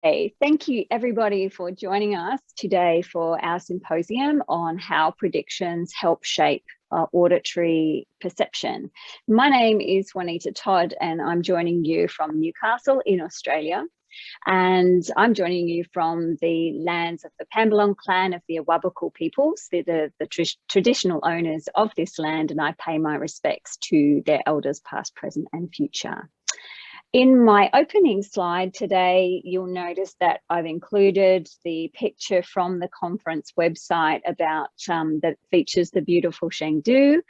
Hey, thank you everybody for joining us today for our symposium on how predictions help shape auditory perception. My name is Juanita Todd and I'm joining you from Newcastle in Australia. And I'm joining you from the lands of the Pambalong clan of the Awabakal peoples. They're the traditional owners of this land, and I pay my respects to their elders past, present and future. In my opening slide today, you'll notice that I've included the picture from the conference website about that features the beautiful Chengdu.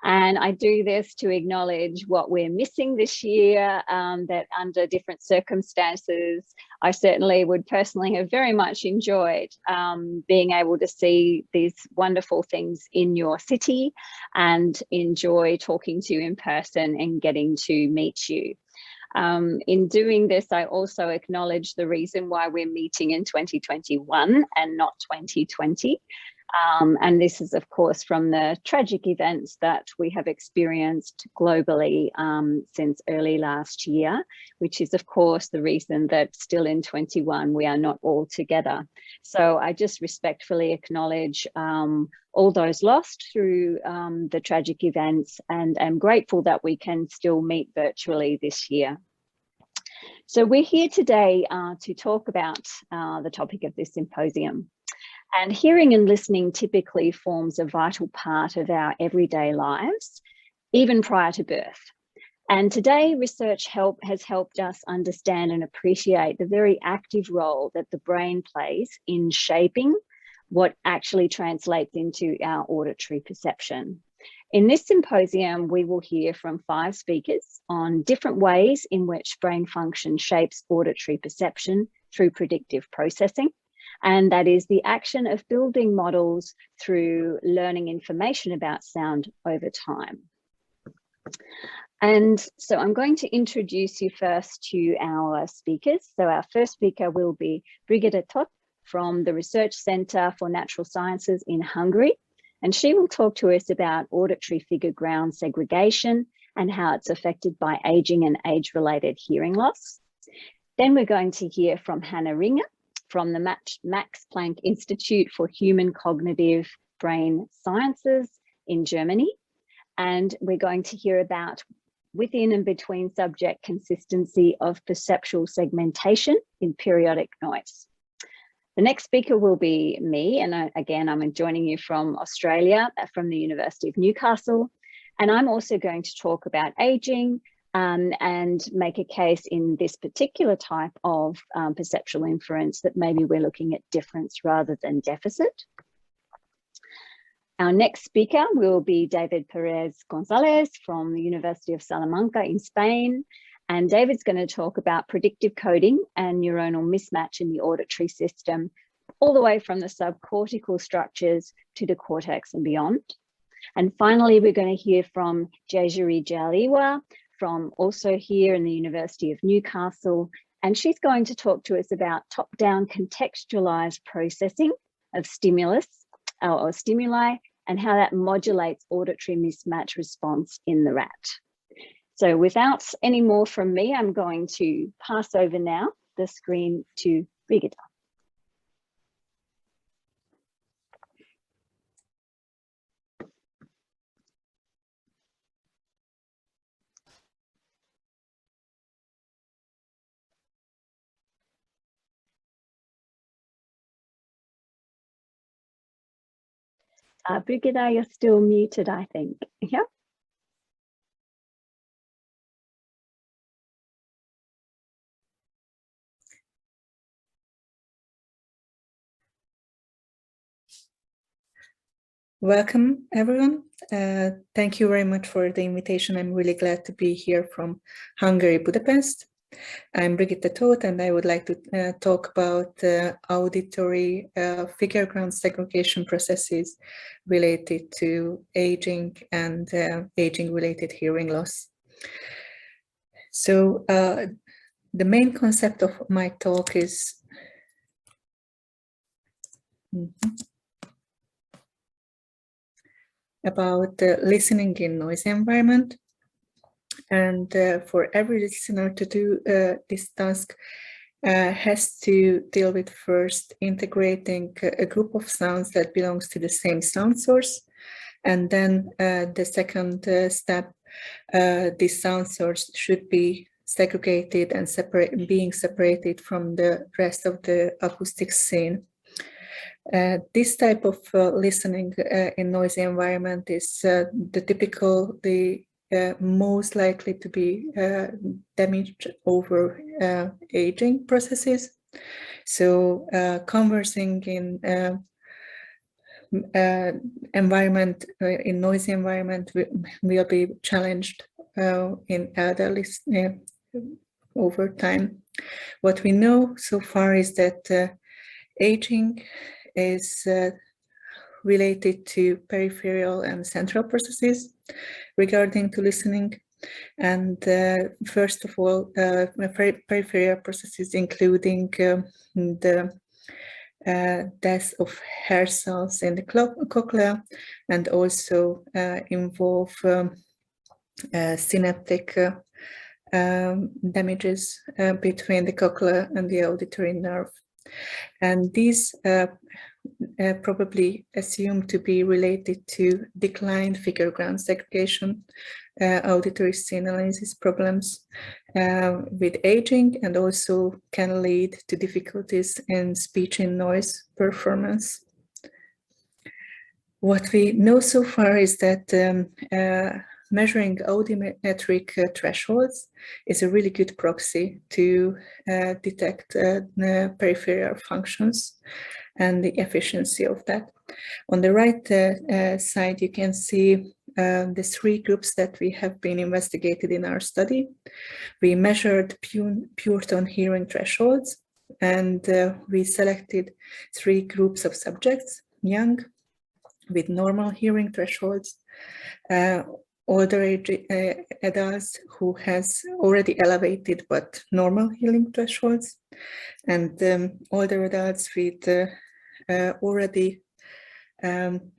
And I do this to acknowledge what we're missing this year, that under different circumstances, I certainly would personally have very much enjoyed being able to see these wonderful things in your city and enjoy talking to you in person and getting to meet you. In doing this, I also acknowledge the reason why we're meeting in 2021 and not 2020. And this is, of course, from the tragic events that we have experienced globally since early last year, which is, of course, the reason that still in 21 we are not all together. So I just respectfully acknowledge all those lost through the tragic events, and I'm grateful that we can still meet virtually this year. So we're here today to talk about the topic of this symposium. And hearing and listening typically forms a vital part of our everyday lives, even prior to birth. And today, research has helped us understand and appreciate the very active role that the brain plays in shaping what actually translates into our auditory perception. In this symposium, we will hear from 5 speakers on different ways in which brain function shapes auditory perception through predictive processing. And that is the action of building models through learning information about sound over time. And so I'm going to introduce you first to our speakers. So our first speaker will be Brigitte Todt from the Research Centre for Natural Sciences in Hungary. And she will talk to us about auditory figure ground segregation and how it's affected by aging and age-related hearing loss. Then we're going to hear from Hannah Ringer from the Max Planck Institute for Human Cognitive Brain Sciences in Germany. And we're going to hear about within and between subject consistency of perceptual segmentation in periodic noise. The next speaker will be me, and again, I'm joining you from Australia, from the University of Newcastle. And I'm also going to talk about aging, and make a case in this particular type of perceptual inference that maybe we're looking at difference rather than deficit. Our next speaker will be David Perez Gonzalez from the University of Salamanca in Spain. And David's going to talk about predictive coding and neuronal mismatch in the auditory system, all the way from the subcortical structures to the cortex and beyond. And finally, we're going to hear from Jejuri Jaliwa, from also here in the University of Newcastle, and she's going to talk to us about top-down contextualized processing of stimulus or stimuli and how that modulates auditory mismatch response in the rat. So without any more from me, I'm going to pass over now the screen to Brigitte. Brigitte, you're still muted, I think. Yeah. Welcome, everyone. Thank you very much for the invitation. I'm really glad to be here from Hungary, Budapest. I'm Brigitte Todt, and I would like to talk about auditory figure ground segregation processes related to aging and aging-related hearing loss. So the main concept of my talk is about listening in noisy environment. And for every listener to do this task, has to deal with first integrating a group of sounds that belongs to the same sound source. And then the second step, this sound source should be segregated and being separated from the rest of the acoustic scene. This type of listening in noisy environment is the most likely to be damaged over aging processes. So conversing in environment, in noisy environment will be challenged in elderly over time. What we know so far is that aging is related to peripheral and central processes regarding to listening. And first of all, peripheral processes including the death of hair cells in the cochlea, and also involve synaptic damages between the cochlea and the auditory nerve. And these probably assumed to be related to declined figure ground segregation, auditory analysis problems with aging, and also can lead to difficulties in speech in noise performance. What we know so far is that measuring audiometric thresholds is a really good proxy to detect peripheral functions and the efficiency of that. On the right side, you can see the three groups that we have been investigated in our study. We measured pure tone hearing thresholds, and we selected three groups of subjects: young, with normal hearing thresholds, older age adults who has already elevated but normal hearing thresholds, and older adults with already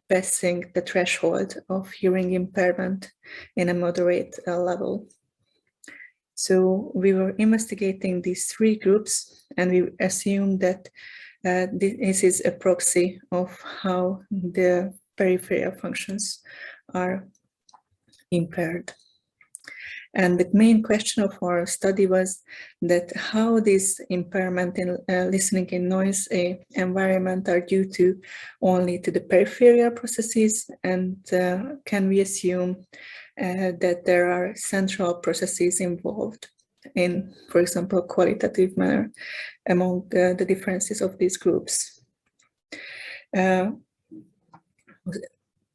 passing the threshold of hearing impairment in a moderate level. So we were investigating these three groups, and we assumed that this is a proxy of how the peripheral functions are impaired. And the main question of our study was that how this impairment in listening in noise environment are due to only to the peripheral processes, and can we assume that there are central processes involved in, for example, qualitative manner among the differences of these groups.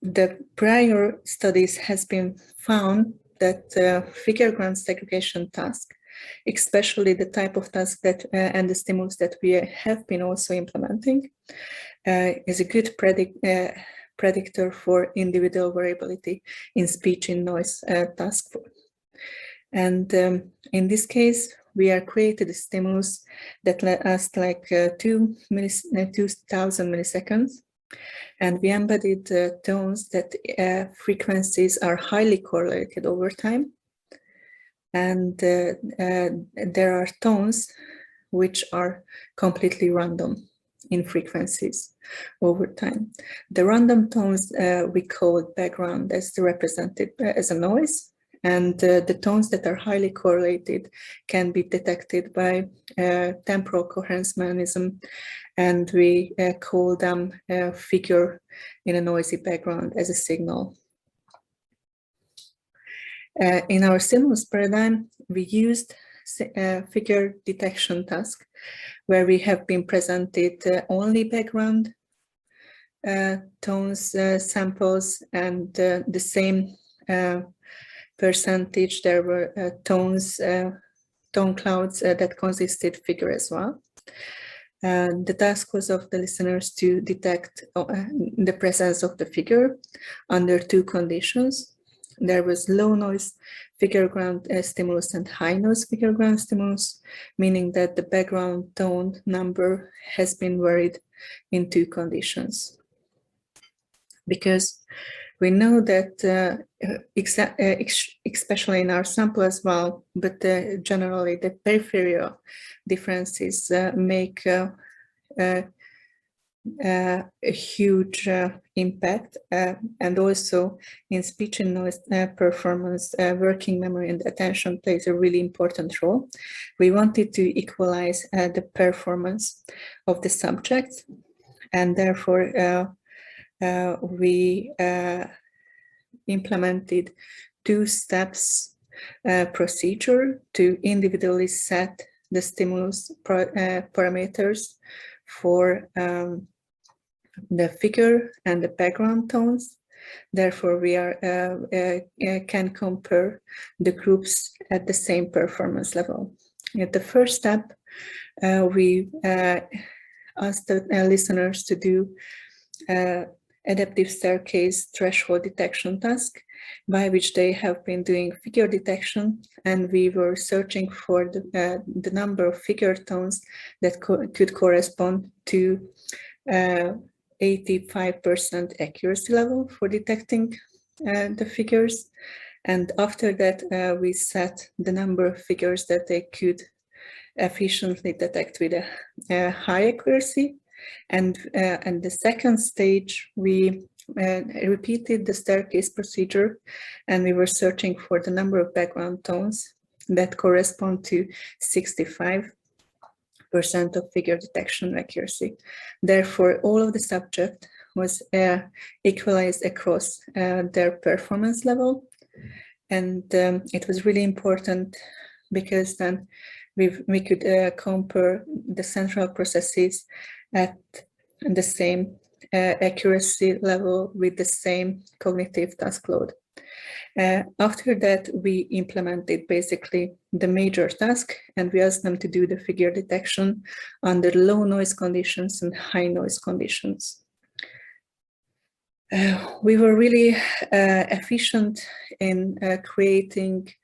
The prior studies has been found that figure ground segregation task, especially the type of task that and the stimulus that we have been also implementing, is a good predictor for individual variability in speech in noise task. And in this case, we are created a stimulus that lasts like 2000 milliseconds. And we embedded tones that frequencies are highly correlated over time. And there are tones which are completely random in frequencies over time. The random tones we call background as represented as a noise. And the tones that are highly correlated can be detected by temporal coherence mechanism, and we call them a figure in a noisy background as a signal. In our stimulus paradigm, we used figure detection task, where we have been presented only background tones samples, and the same percentage there were tone clouds that consisted figure as well. The task was of the listeners to detect the presence of the figure under two conditions. There was low noise figure ground stimulus and high noise figure ground stimulus, meaning that the background tone number has been varied in two conditions. Because We know that especially in our sample as well, but generally the peripheral differences make a huge impact, and also in speech and noise performance, working memory and attention plays a really important role. We wanted to equalize the performance of the subjects, and therefore we implemented two steps procedure to individually set the stimulus parameters for the figure and the background tones. Therefore, we can compare the groups at the same performance level. At the first step, we asked the listeners to do adaptive staircase threshold detection task, by which they have been doing figure detection, and we were searching for the number of figure tones that could correspond to 85% accuracy level for detecting the figures. And after that, we set the number of figures that they could efficiently detect with a high accuracy. And the second stage, we repeated the staircase procedure, and we were searching for the number of background tones that correspond to 65% of figure detection accuracy. Therefore, all of the subject was equalized across their performance level. And it was really important because then we could compare the central processes at the same accuracy level with the same cognitive task load. After that, we implemented basically the major task, and we asked them to do the figure detection under low noise conditions and high noise conditions. We were really efficient in creating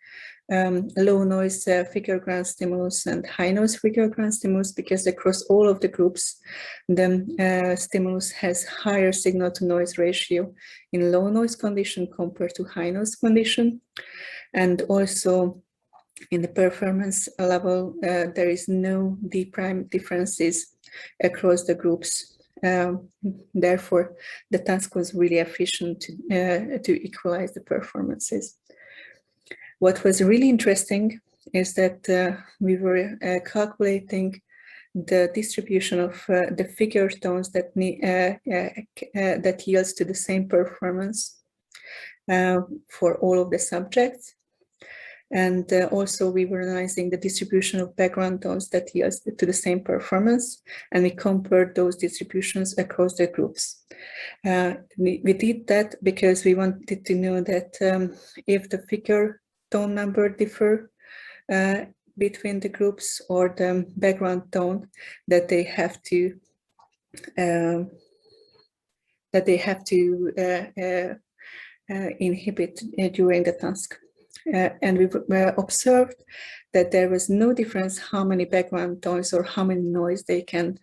low noise figure ground stimulus and high noise figure ground stimulus, because across all of the groups, the stimulus has higher signal to noise ratio in low noise condition compared to high noise condition. And also in the performance level, there is no D prime differences across the groups. Therefore, the task was really efficient to equalize the performances. What was really interesting is that we were calculating the distribution of the figure tones that yields to the same performance for all of the subjects. And also we were analyzing the distribution of background tones that yields to the same performance, and we compared those distributions across the groups. We did that because we wanted to know that if the figure tone number differ between the groups, or the background tone that they have to inhibit during the task. And we observed that there was no difference how many background tones or how many noise they can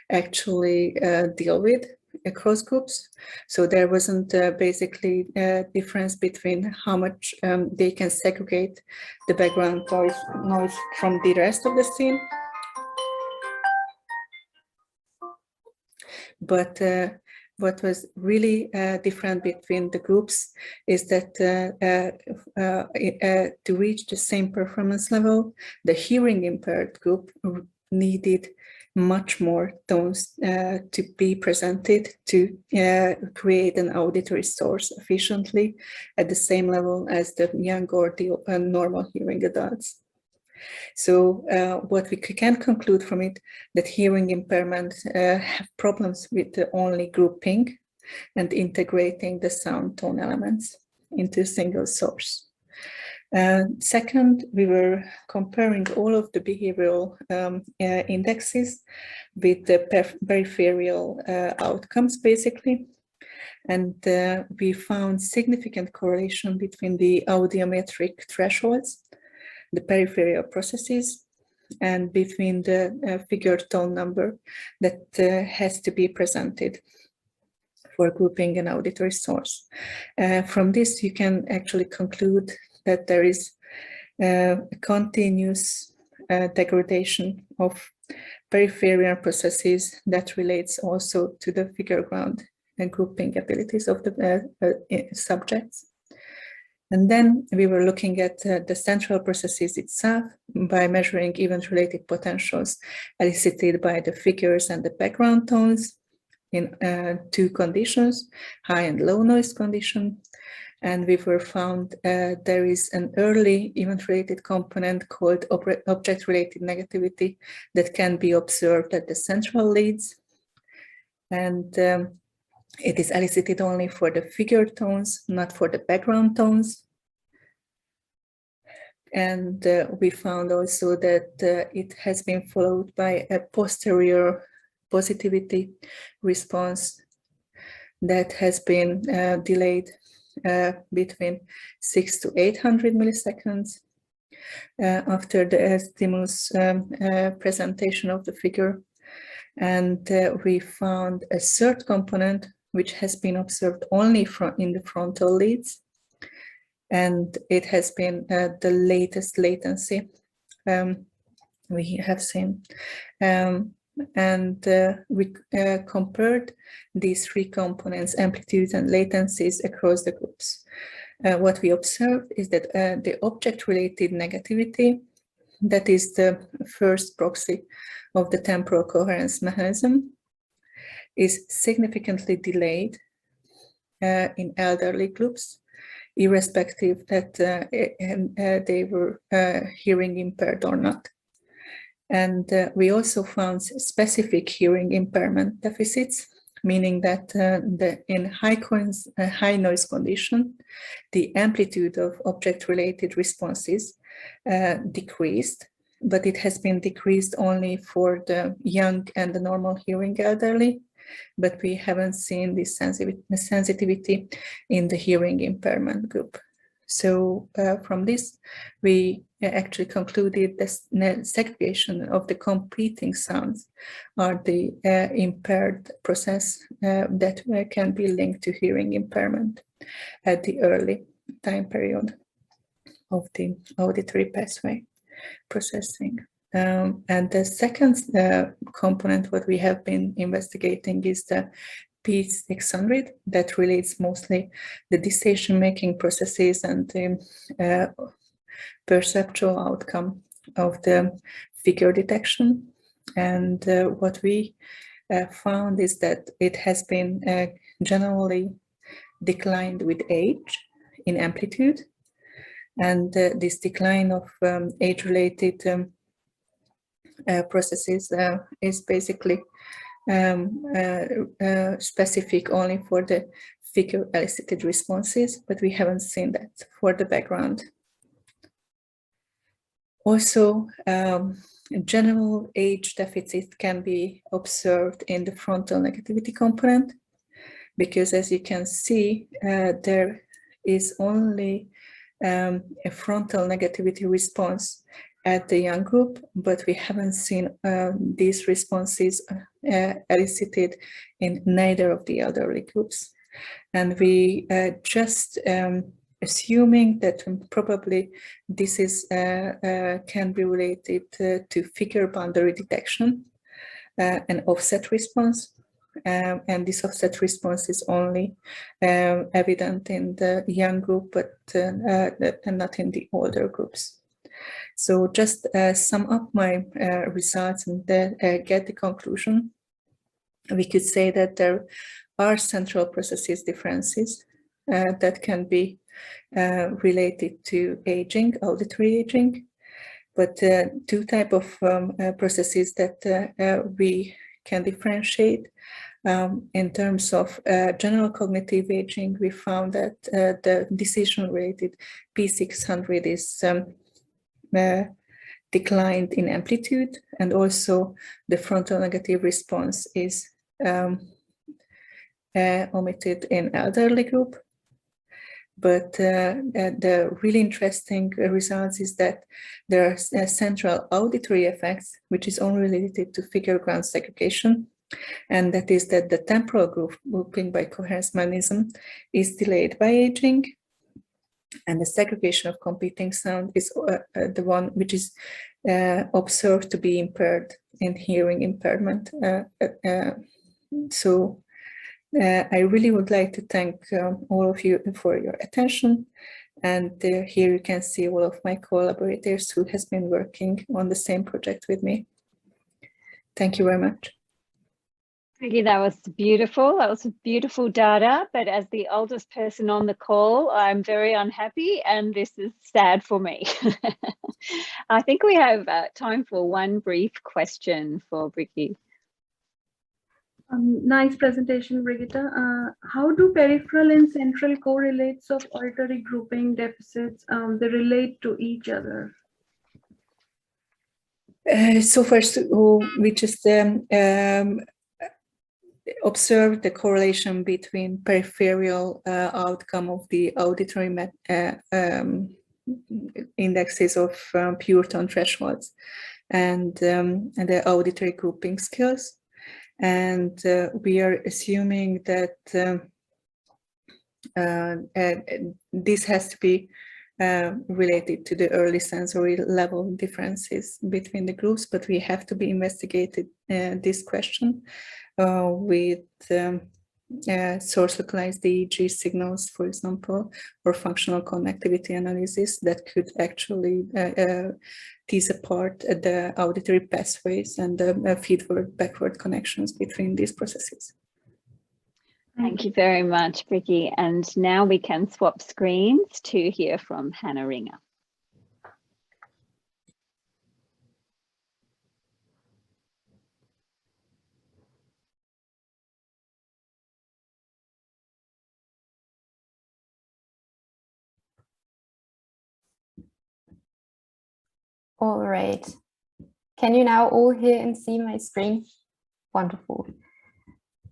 actually deal with across groups. So there wasn't basically a difference between how much they can segregate the background noise from the rest of the scene. But what was really different between the groups is that to reach the same performance level, the hearing impaired group needed much more tones to be presented to create an auditory source efficiently at the same level as the young or the normal hearing adults. So what we can conclude from it, that hearing impairment have problems with only grouping and integrating the sound tone elements into a single source. Second, we were comparing all of the behavioral indexes with the peripheral outcomes, basically. And we found significant correlation between the audiometric thresholds, the peripheral processes, and between the figure tone number that has to be presented. for grouping an auditory source. From this, you can actually conclude that there is a continuous degradation of peripheral processes that relates also to the figure ground and grouping abilities of the subjects. And then we were looking at the central processes itself by measuring event-related potentials elicited by the figures and the background tones in two conditions, high and low noise condition. And we were found there is an early event-related component called object-related negativity that can be observed at the central leads. And it is elicited only for the figure tones, not for the background tones. And we found also that it has been followed by a posterior positivity response that has been delayed between 600 to 800 milliseconds after the stimulus presentation of the figure. And we found a third component which has been observed only in the frontal leads, and it has been the latest latency we have seen. And we compared these three components, amplitudes and latencies, across the groups. What we observed is that the object-related negativity, that is the first proxy of the temporal coherence mechanism, is significantly delayed in elderly groups, irrespective that they were hearing impaired or not. And we also found specific hearing impairment deficits, meaning that in high noise condition, the amplitude of object-related responses decreased, but it has been decreased only for the young and the normal hearing elderly, but we haven't seen this sensitivity in the hearing impairment group. So from this, we actually concluded the segregation of the competing sounds are the impaired process that can be linked to hearing impairment at the early time period of the auditory pathway processing. And the second component what we have been investigating is the P600 that relates mostly the decision-making processes and the perceptual outcome of the figure detection. And what we found is that it has been generally declined with age in amplitude. And this decline of age-related processes is basically specific only for the figure elicited responses, but we haven't seen that for the background. Also, general age deficit can be observed in the frontal negativity component, because as you can see, there is only a frontal negativity response at the young group, but we haven't seen these responses elicited in neither of the elderly groups. And we just assuming that probably this is can be related to figure boundary detection, an offset response. And this offset response is only evident in the young group, but not in the older groups. So just sum up my results and then get the conclusion. We could say that there are central processes differences that can be related to aging, auditory aging, but two types of processes that we can differentiate. In terms of general cognitive aging, we found that the decision-related P600 is declined in amplitude, and also the frontal negative response is omitted in elderly group. But the really interesting results is that there are central auditory effects, which is only related to figure ground segregation, And that is that the temporal grouping by coherence mechanism is delayed by aging, and the segregation of competing sound is the one which is observed to be impaired in hearing impairment. So I really would like to thank all of you for your attention. And here you can see all of my collaborators who has been working on the same project with me. Thank you very much. Vicky, that was beautiful. That was beautiful data. But as the oldest person on the call, I'm very unhappy, and this is sad for me. I think we have time for one brief question for Vicky. Nice presentation, Brigitte. How do peripheral and central correlates of auditory grouping deficits they relate to each other? So first, we just observed the correlation between peripheral outcome of the auditory indexes of pure tone thresholds and the auditory grouping skills. And we are assuming that this has to be related to the early sensory level differences between the groups, but we have to be investigated this question with source localized EEG signals, for example, or functional connectivity analysis that could actually tease apart the auditory pathways and the feedward-backward connections between these processes. Thank you very much, Vicky. And now we can swap screens to hear from Hannah Ringer. All right. Can you now all hear and see my screen? Wonderful.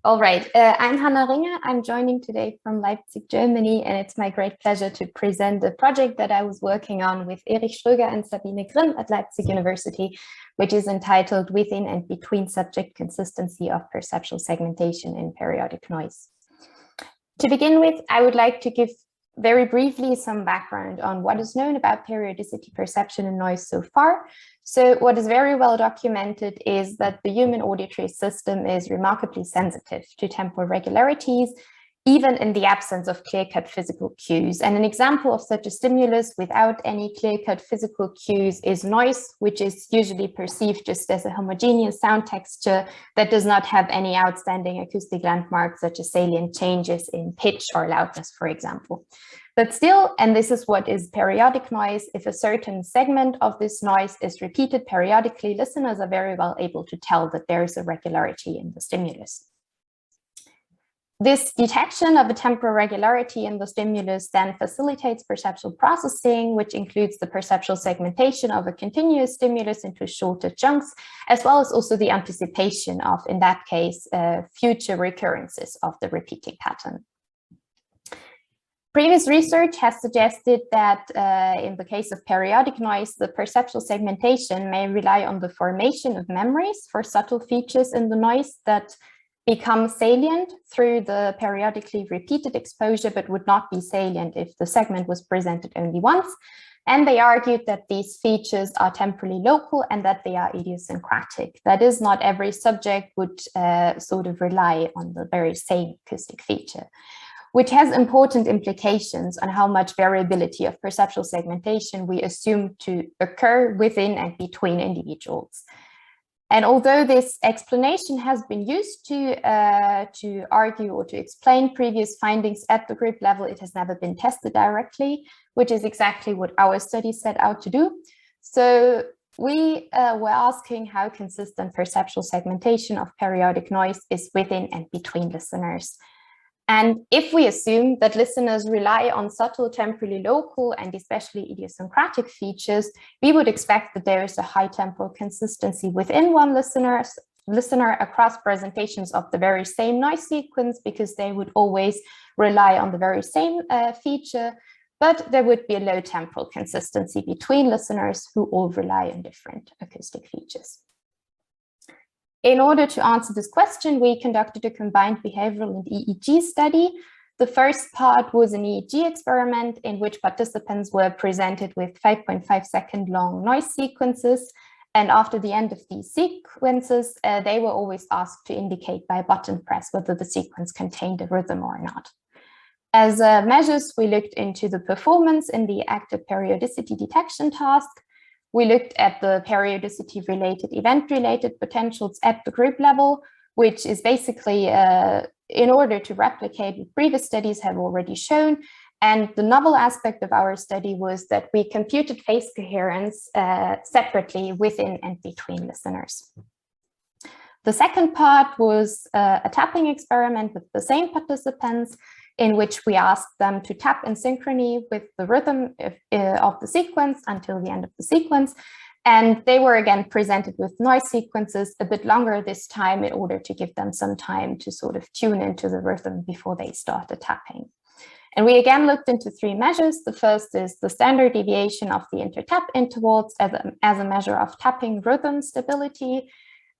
All right, I'm Hannah Ringer. I'm joining today from Leipzig, Germany, and it's my great pleasure to present the project that I was working on with Erich Schröger and Sabine Grimm at Leipzig University, which is entitled Within and Between Subject Consistency of Perceptual Segmentation in Periodic Noise. To begin with, I would like to give very briefly some background on what is known about periodicity perception in noise so far. So what is very well documented is that the human auditory system is remarkably sensitive to temporal regularities, even in the absence of clear-cut physical cues. And an example of such a stimulus without any clear-cut physical cues is noise, which is usually perceived just as a homogeneous sound texture that does not have any outstanding acoustic landmarks, such as salient changes in pitch or loudness, for example. But still, and this is what is periodic noise, if a certain segment of this noise is repeated periodically, listeners are very well able to tell that there is a regularity in the stimulus. This detection of a temporal regularity in the stimulus then facilitates perceptual processing, which includes the perceptual segmentation of a continuous stimulus into shorter chunks, as well as also the anticipation of, in that case, future recurrences of the repeating pattern. Previous research has suggested that in the case of periodic noise, the perceptual segmentation may rely on the formation of memories for subtle features in the noise that become salient through the periodically repeated exposure, but would not be salient if the segment was presented only once. And they argued that these features are temporally local and that they are idiosyncratic. That is, not every subject would sort of rely on the very same acoustic feature, which has important implications on how much variability of perceptual segmentation we assume to occur within and between individuals. And although this explanation has been used to argue or to explain previous findings at the group level, it has never been tested directly, which is exactly what our study set out to do. So we were asking how consistent perceptual segmentation of periodic noise is within and between listeners. And if we assume that listeners rely on subtle temporally local and especially idiosyncratic features, we would expect that there is a high temporal consistency within one listener across presentations of the very same noise sequence, because they would always rely on the very same feature, but there would be a low temporal consistency between listeners who all rely on different acoustic features. In order to answer this question, we conducted a combined behavioral and EEG study. The first part was an EEG experiment in which participants were presented with 5.5 second long noise sequences. And after the end of these sequences, they were always asked to indicate by a button press whether the sequence contained a rhythm or not. As measures, we looked into the performance in the active periodicity detection task. We looked at the periodicity-related, event-related potentials at the group level, which is basically in order to replicate what previous studies have already shown. And the novel aspect of our study was that we computed phase coherence separately within and between listeners. The second part was a tapping experiment with the same participants, in which we asked them to tap in synchrony with the rhythm of the sequence until the end of the sequence. And they were again presented with noise sequences a bit longer this time in order to give them some time to sort of tune into the rhythm before they started tapping. And we again looked into three measures. The first is the standard deviation of the inter-tap intervals as a measure of tapping rhythm stability.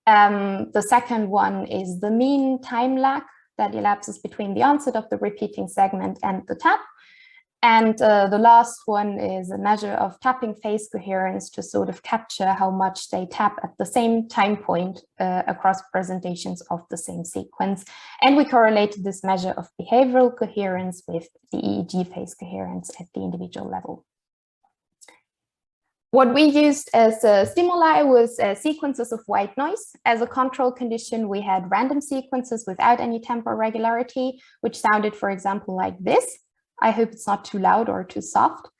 The second one is the mean time lag that elapses between the onset of the repeating segment and the tap. And the last one is a measure of tapping phase coherence to sort of capture how much they tap at the same time point across presentations of the same sequence. And we correlated this measure of behavioral coherence with the EEG phase coherence at the individual level. What we used as stimuli was sequences of white noise. As a control condition, we had random sequences without any temporal regularity, which sounded, for example, like this. I hope it's not too loud or too soft.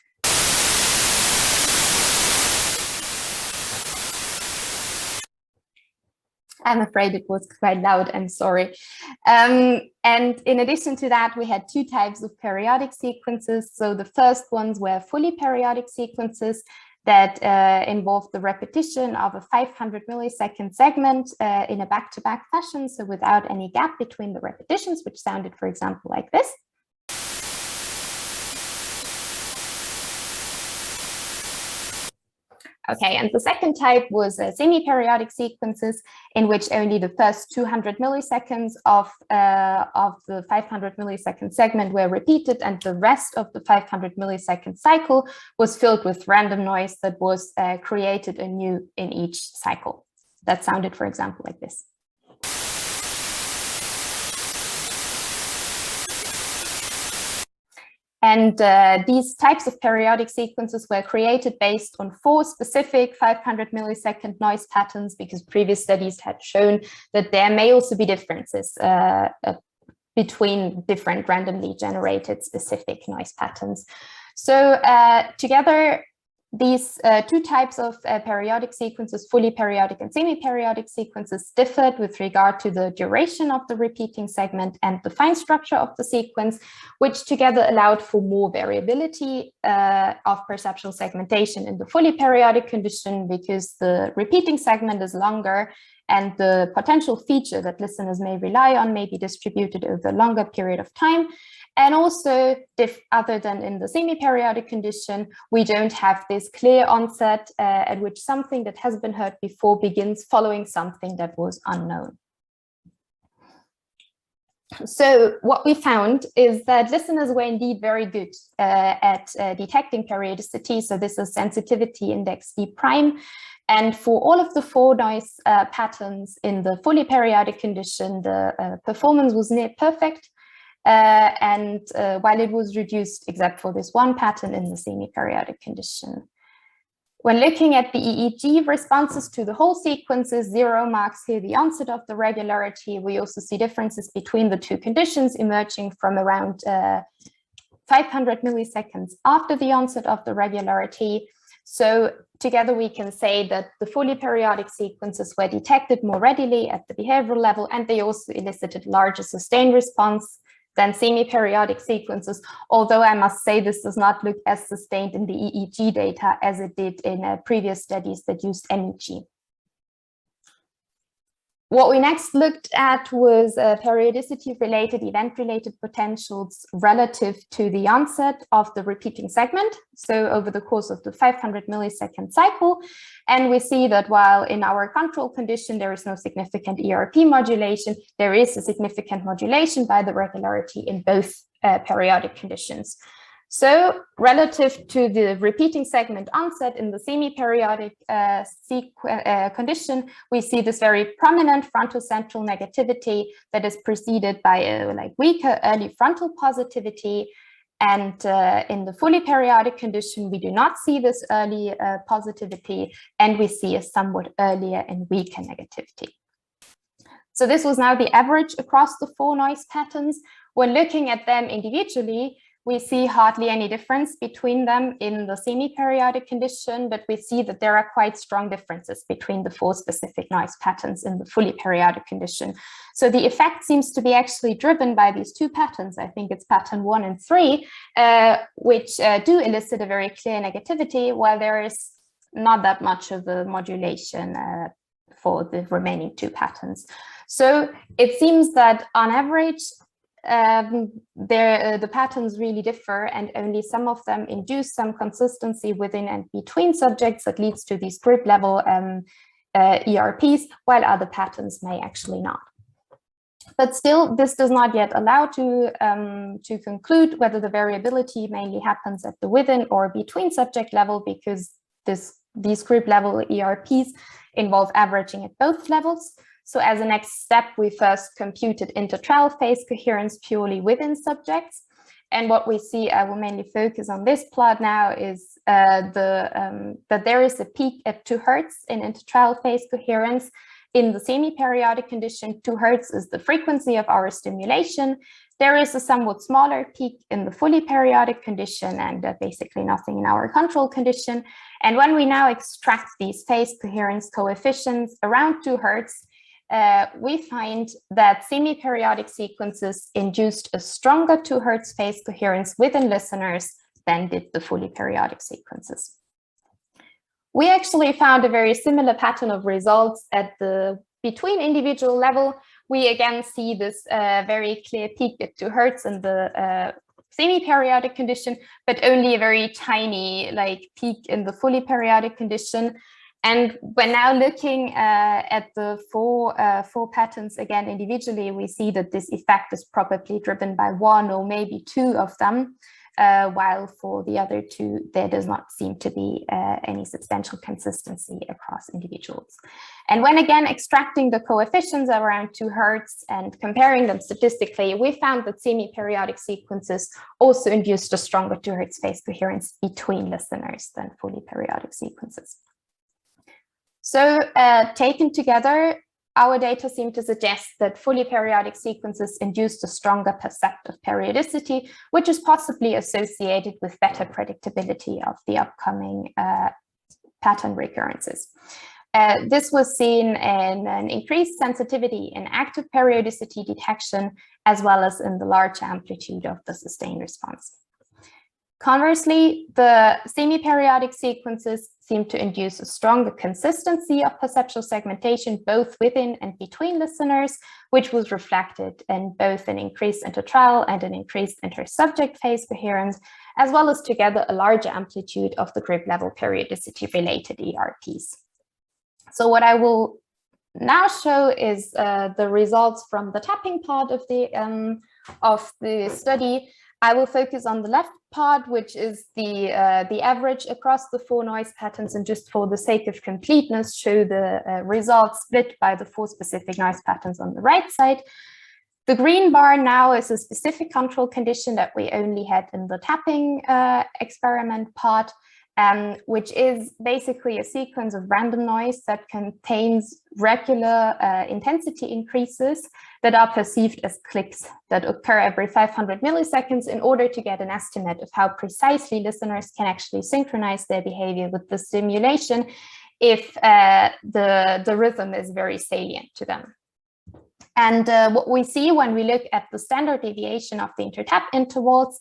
I'm afraid it was quite loud, I'm sorry. And in addition to that, we had two types of periodic sequences. So the first ones were fully periodic sequences that involved the repetition of a 500 millisecond segment in a back-to-back fashion, so without any gap between the repetitions, which sounded, for example, like this. Okay, and the second type was semi-periodic sequences in which only the first 200 milliseconds of the 500 millisecond segment were repeated, and the rest of the 500 millisecond cycle was filled with random noise that was created anew in each cycle. That sounded, for example, like this. And these types of periodic sequences were created based on 4 specific 500 millisecond noise patterns, because previous studies had shown that there may also be differences between different randomly generated specific noise patterns. So together, these two types of periodic sequences, fully periodic and semi-periodic sequences, differed with regard to the duration of the repeating segment and the fine structure of the sequence, which together allowed for more variability of perceptual segmentation in the fully periodic condition, because the repeating segment is longer and the potential feature that listeners may rely on may be distributed over a longer period of time. And also, other than in the semi-periodic condition, we don't have this clear onset at which something that has been heard before begins following something that was unknown. So what we found is that listeners were indeed very good at detecting periodicity. So this is sensitivity index D prime. And for all of the 4 noise patterns in the fully periodic condition, the performance was near perfect. While it was reduced except for this one pattern in the semi-periodic condition. When looking at the EEG responses to the whole sequences, 0 marks here the onset of the regularity. We also see differences between the two conditions emerging from around 500 milliseconds after the onset of the regularity. So together we can say that the fully periodic sequences were detected more readily at the behavioral level, and they also elicited larger sustained response than semi-periodic sequences, although I must say this does not look as sustained in the EEG data as it did in previous studies that used MEG. What we next looked at was periodicity-related, event-related potentials relative to the onset of the repeating segment, so over the course of the 500 millisecond cycle. And we see that while in our control condition there is no significant ERP modulation, there is a significant modulation by the regularity in both periodic conditions. So relative to the repeating segment onset in the semi-periodic condition, we see this very prominent frontal-central negativity that is preceded by a weaker early frontal positivity. And in the fully periodic condition, we do not see this early positivity, and we see a somewhat earlier and weaker negativity. So this was now the average across the 4 noise patterns. When looking at them individually, we see hardly any difference between them in the semi-periodic condition, but we see that there are quite strong differences between the 4 specific noise patterns in the fully periodic condition. So the effect seems to be actually driven by these 2 patterns. I think it's pattern 1 and 3, which do elicit a very clear negativity, while there is not that much of a modulation for the remaining 2 patterns. So it seems that on average, the patterns really differ, and only some of them induce some consistency within and between subjects that leads to these group level ERPs, while other patterns may actually not. But still, this does not yet allow to conclude whether the variability mainly happens at the within or between subject level, because these group level ERPs involve averaging at both levels. So as a next step, we first computed intertrial phase coherence purely within subjects. And what we see, I will mainly focus on this plot now, is that there is a peak at 2 Hertz in intertrial phase coherence. In the semi-periodic condition, 2 Hertz is the frequency of our stimulation. There is a somewhat smaller peak in the fully periodic condition, and basically nothing in our control condition. And when we now extract these phase coherence coefficients around 2 Hertz, we find that semi-periodic sequences induced a stronger 2 Hertz phase coherence within listeners than did the fully periodic sequences. We actually found a very similar pattern of results at the between individual level. We again see this very clear peak at 2 Hertz in the semi-periodic condition, but only a very tiny peak in the fully periodic condition. And when now looking at the four patterns again individually, we see that this effect is probably driven by 1 or maybe 2 of them, while for the other 2, there does not seem to be any substantial consistency across individuals. And when again extracting the coefficients around 2 Hertz and comparing them statistically, we found that semi-periodic sequences also induced a stronger 2 Hertz phase coherence between listeners than fully periodic sequences. So taken together, our data seem to suggest that fully periodic sequences induced a stronger perceptive periodicity, which is possibly associated with better predictability of the upcoming pattern recurrences. This was seen in an increased sensitivity in active periodicity detection, as well as in the large amplitude of the sustained response. Conversely, the semi-periodic sequences seem to induce a stronger consistency of perceptual segmentation both within and between listeners, which was reflected in both an increased intertrial and an increased inter-subject phase coherence, as well as together a larger amplitude of the group level periodicity-related ERPs. So what I will now show is the results from the tapping part of the study. I will focus on the left part, which is the average across the 4 noise patterns, and just for the sake of completeness, show the results split by the 4 specific noise patterns on the right side. The green bar now is a specific control condition that we only had in the tapping experiment part, which is basically a sequence of random noise that contains regular intensity increases that are perceived as clicks that occur every 500 milliseconds in order to get an estimate of how precisely listeners can actually synchronize their behavior with the stimulation if the rhythm is very salient to them. And what we see when we look at the standard deviation of the intertap intervals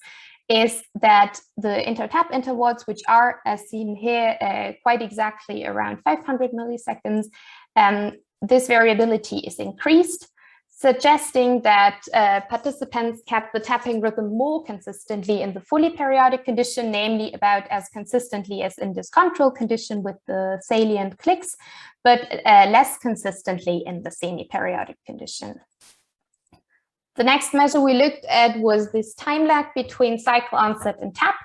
is that the intertap intervals, which are, as seen here, quite exactly around 500 milliseconds, this variability is increased, suggesting that participants kept the tapping rhythm more consistently in the fully periodic condition, namely about as consistently as in this control condition with the salient clicks, but less consistently in the semi-periodic condition. The next measure we looked at was this time lag between cycle onset and tap.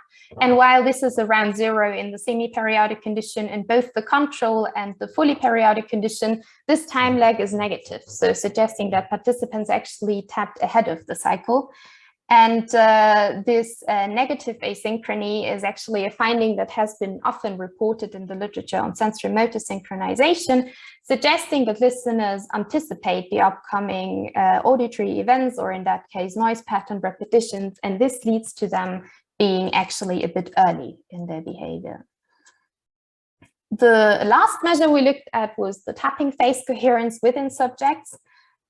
And while this is around 0 in the semi-periodic condition in both the control and the fully periodic condition, this time lag is negative, so suggesting that participants actually tapped ahead of the cycle. And this negative asynchrony is actually a finding that has been often reported in the literature on sensory-motor synchronization, suggesting that listeners anticipate the upcoming auditory events, or in that case, noise pattern repetitions, and this leads to them being actually a bit early in their behavior. The last measure we looked at was the tapping phase coherence within subjects,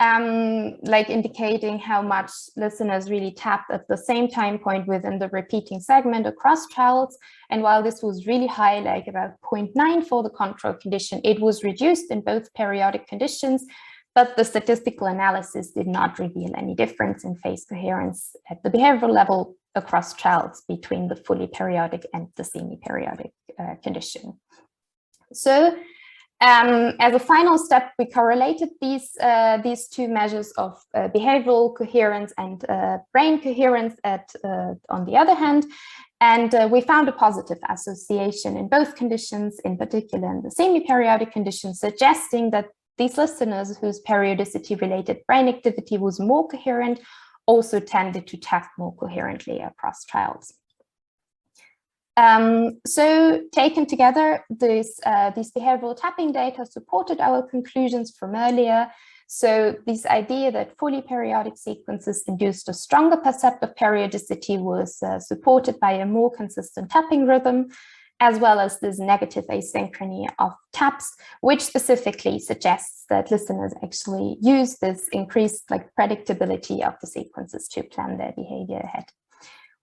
like indicating how much listeners really tapped at the same time point within the repeating segment across trials. And while this was really high, like about 0.9 for the control condition, it was reduced in both periodic conditions, but the statistical analysis did not reveal any difference in phase coherence at the behavioral level across trials between the fully periodic and the semi-periodic condition. So as a final step, we correlated these two measures of behavioral coherence and brain coherence on the other hand, and we found a positive association in both conditions, in particular in the semi-periodic condition, suggesting that these listeners whose periodicity-related brain activity was more coherent also tended to tap more coherently across trials. So taken together, these behavioral tapping data supported our conclusions from earlier. So this idea that fully periodic sequences induced a stronger perceptive periodicity was supported by a more consistent tapping rhythm, as well as this negative asynchrony of taps, which specifically suggests that listeners actually use this increased predictability of the sequences to plan their behavior ahead.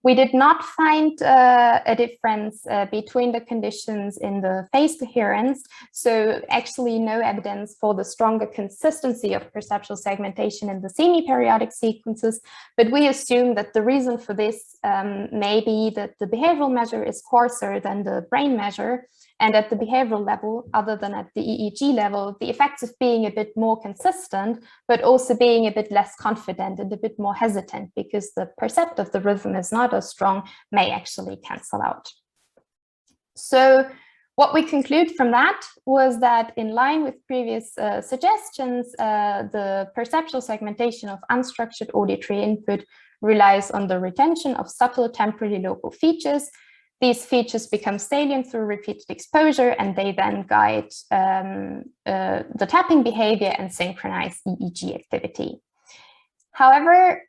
We did not find a difference between the conditions in the phase coherence, so actually no evidence for the stronger consistency of perceptual segmentation in the semi-periodic sequences, but we assume that the reason for this may be that the behavioral measure is coarser than the brain measure, and at the behavioral level, other than at the EEG level, the effects of being a bit more consistent, but also being a bit less confident and a bit more hesitant because the percept of the rhythm is not as strong may actually cancel out. So what we conclude from that was that in line with previous suggestions, the perceptual segmentation of unstructured auditory input relies on the retention of subtle temporally local features. These features become salient through repeated exposure, and they then guide the tapping behavior and synchronize EEG activity. However,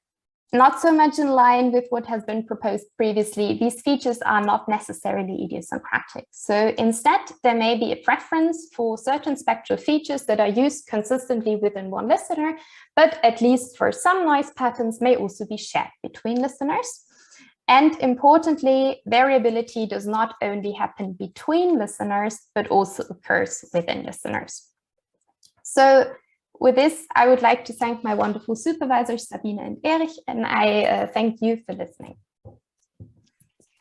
not so much in line with what has been proposed previously, these features are not necessarily idiosyncratic. So instead, there may be a preference for certain spectral features that are used consistently within one listener, but at least for some noise patterns may also be shared between listeners. And importantly, variability does not only happen between listeners, but also occurs within listeners. So with this, I would like to thank my wonderful supervisors, Sabine and Erich, and I thank you for listening.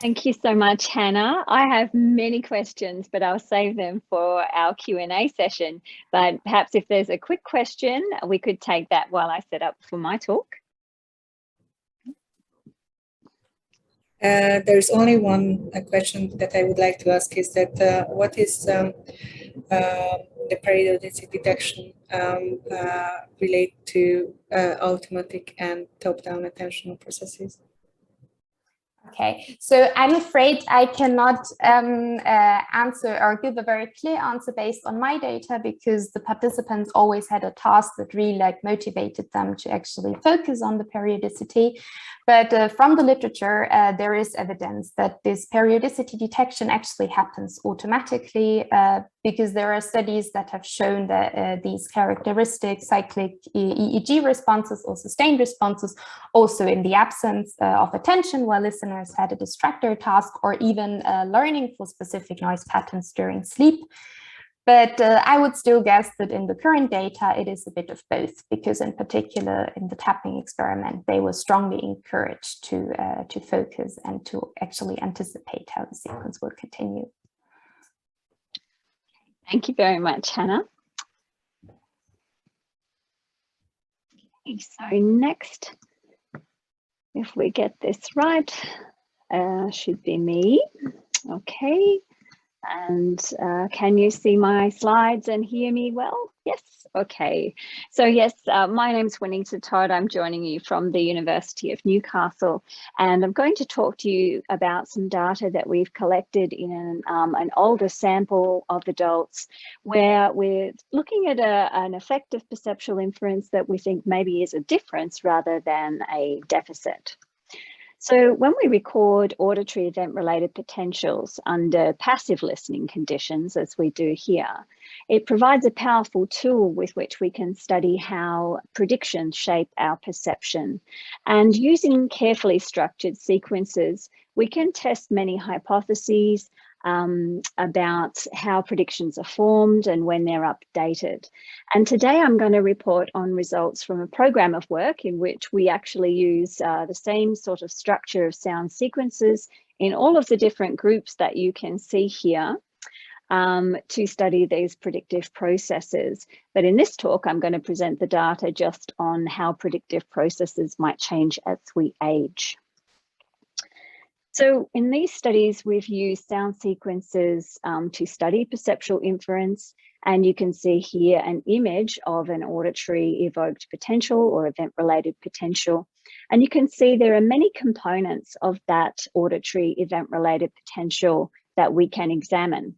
Thank you so much, Hannah. I have many questions, but I'll save them for our Q&A session. But perhaps if there's a quick question, we could take that while I set up for my talk. There's only one question that I would like to ask is that what is the periodicity detection relate to automatic and top-down attentional processes? Okay, so I'm afraid I cannot answer or give a very clear answer based on my data because the participants always had a task that really motivated them to actually focus on the periodicity. But from the literature, there is evidence that this periodicity detection actually happens automatically because there are studies that have shown that these characteristic cyclic EEG responses or sustained responses also in the absence of attention while listeners had a distractor task or even learning for specific noise patterns during sleep. But I would still guess that in the current data, it is a bit of both, because in particular in the tapping experiment, they were strongly encouraged to focus and to actually anticipate how the sequence will continue. Thank you very much, Hannah. So next, if we get this right, should be me. Okay. And can you see my slides and hear me well? Yes, okay. So yes, my name's Juanita Todd. I'm joining you from the University of Newcastle, and I'm going to talk to you about some data that we've collected in an older sample of adults, where we're looking at an effective perceptual inference that we think maybe is a difference rather than a deficit. So when we record auditory event-related potentials under passive listening conditions, as we do here, it provides a powerful tool with which we can study how predictions shape our perception. And using carefully structured sequences, we can test many hypotheses about how predictions are formed and when they're updated. And today I'm going to report on results from a program of work in which we actually use the same sort of structure of sound sequences in all of the different groups that you can see here to study these predictive processes. But in this talk, I'm going to present the data just on how predictive processes might change as we age. So in these studies, we've used sound sequences to study perceptual inference, and you can see here an image of an auditory evoked potential or event-related potential. And you can see there are many components of that auditory event-related potential that we can examine.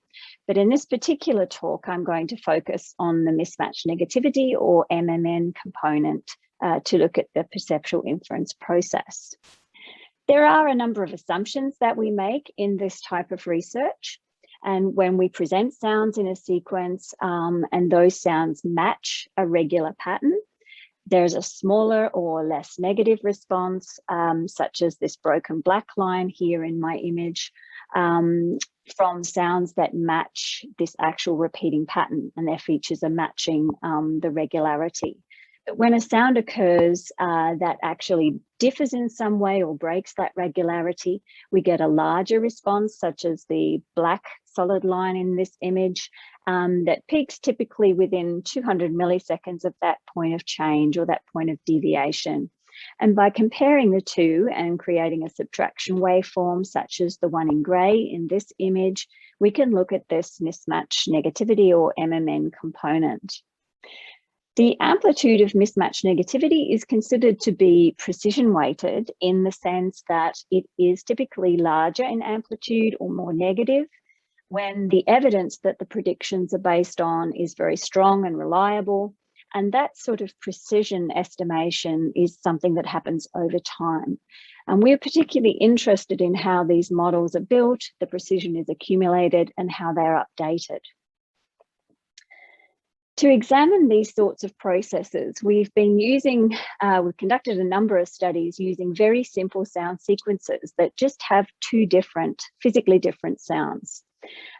But in this particular talk, I'm going to focus on the mismatch negativity or MMN component to look at the perceptual inference process. There are a number of assumptions that we make in this type of research. And when we present sounds in a sequence and those sounds match a regular pattern, there's a smaller or less negative response, such as this broken black line here in my image, from sounds that match this actual repeating pattern, and their features are matching the regularity. But when a sound occurs that actually differs in some way or breaks that regularity, we get a larger response, such as the black solid line in this image, that peaks typically within 200 milliseconds of that point of change or that point of deviation. And by comparing the two and creating a subtraction waveform, such as the one in grey in this image, we can look at this mismatch negativity or MMN component. The amplitude of mismatch negativity is considered to be precision weighted in the sense that it is typically larger in amplitude or more negative when the evidence that the predictions are based on is very strong and reliable. And that sort of precision estimation is something that happens over time. And we're particularly interested in how these models are built, the precision is accumulated, and how they're updated. To examine these sorts of processes, we've conducted a number of studies using very simple sound sequences that just have two physically different sounds.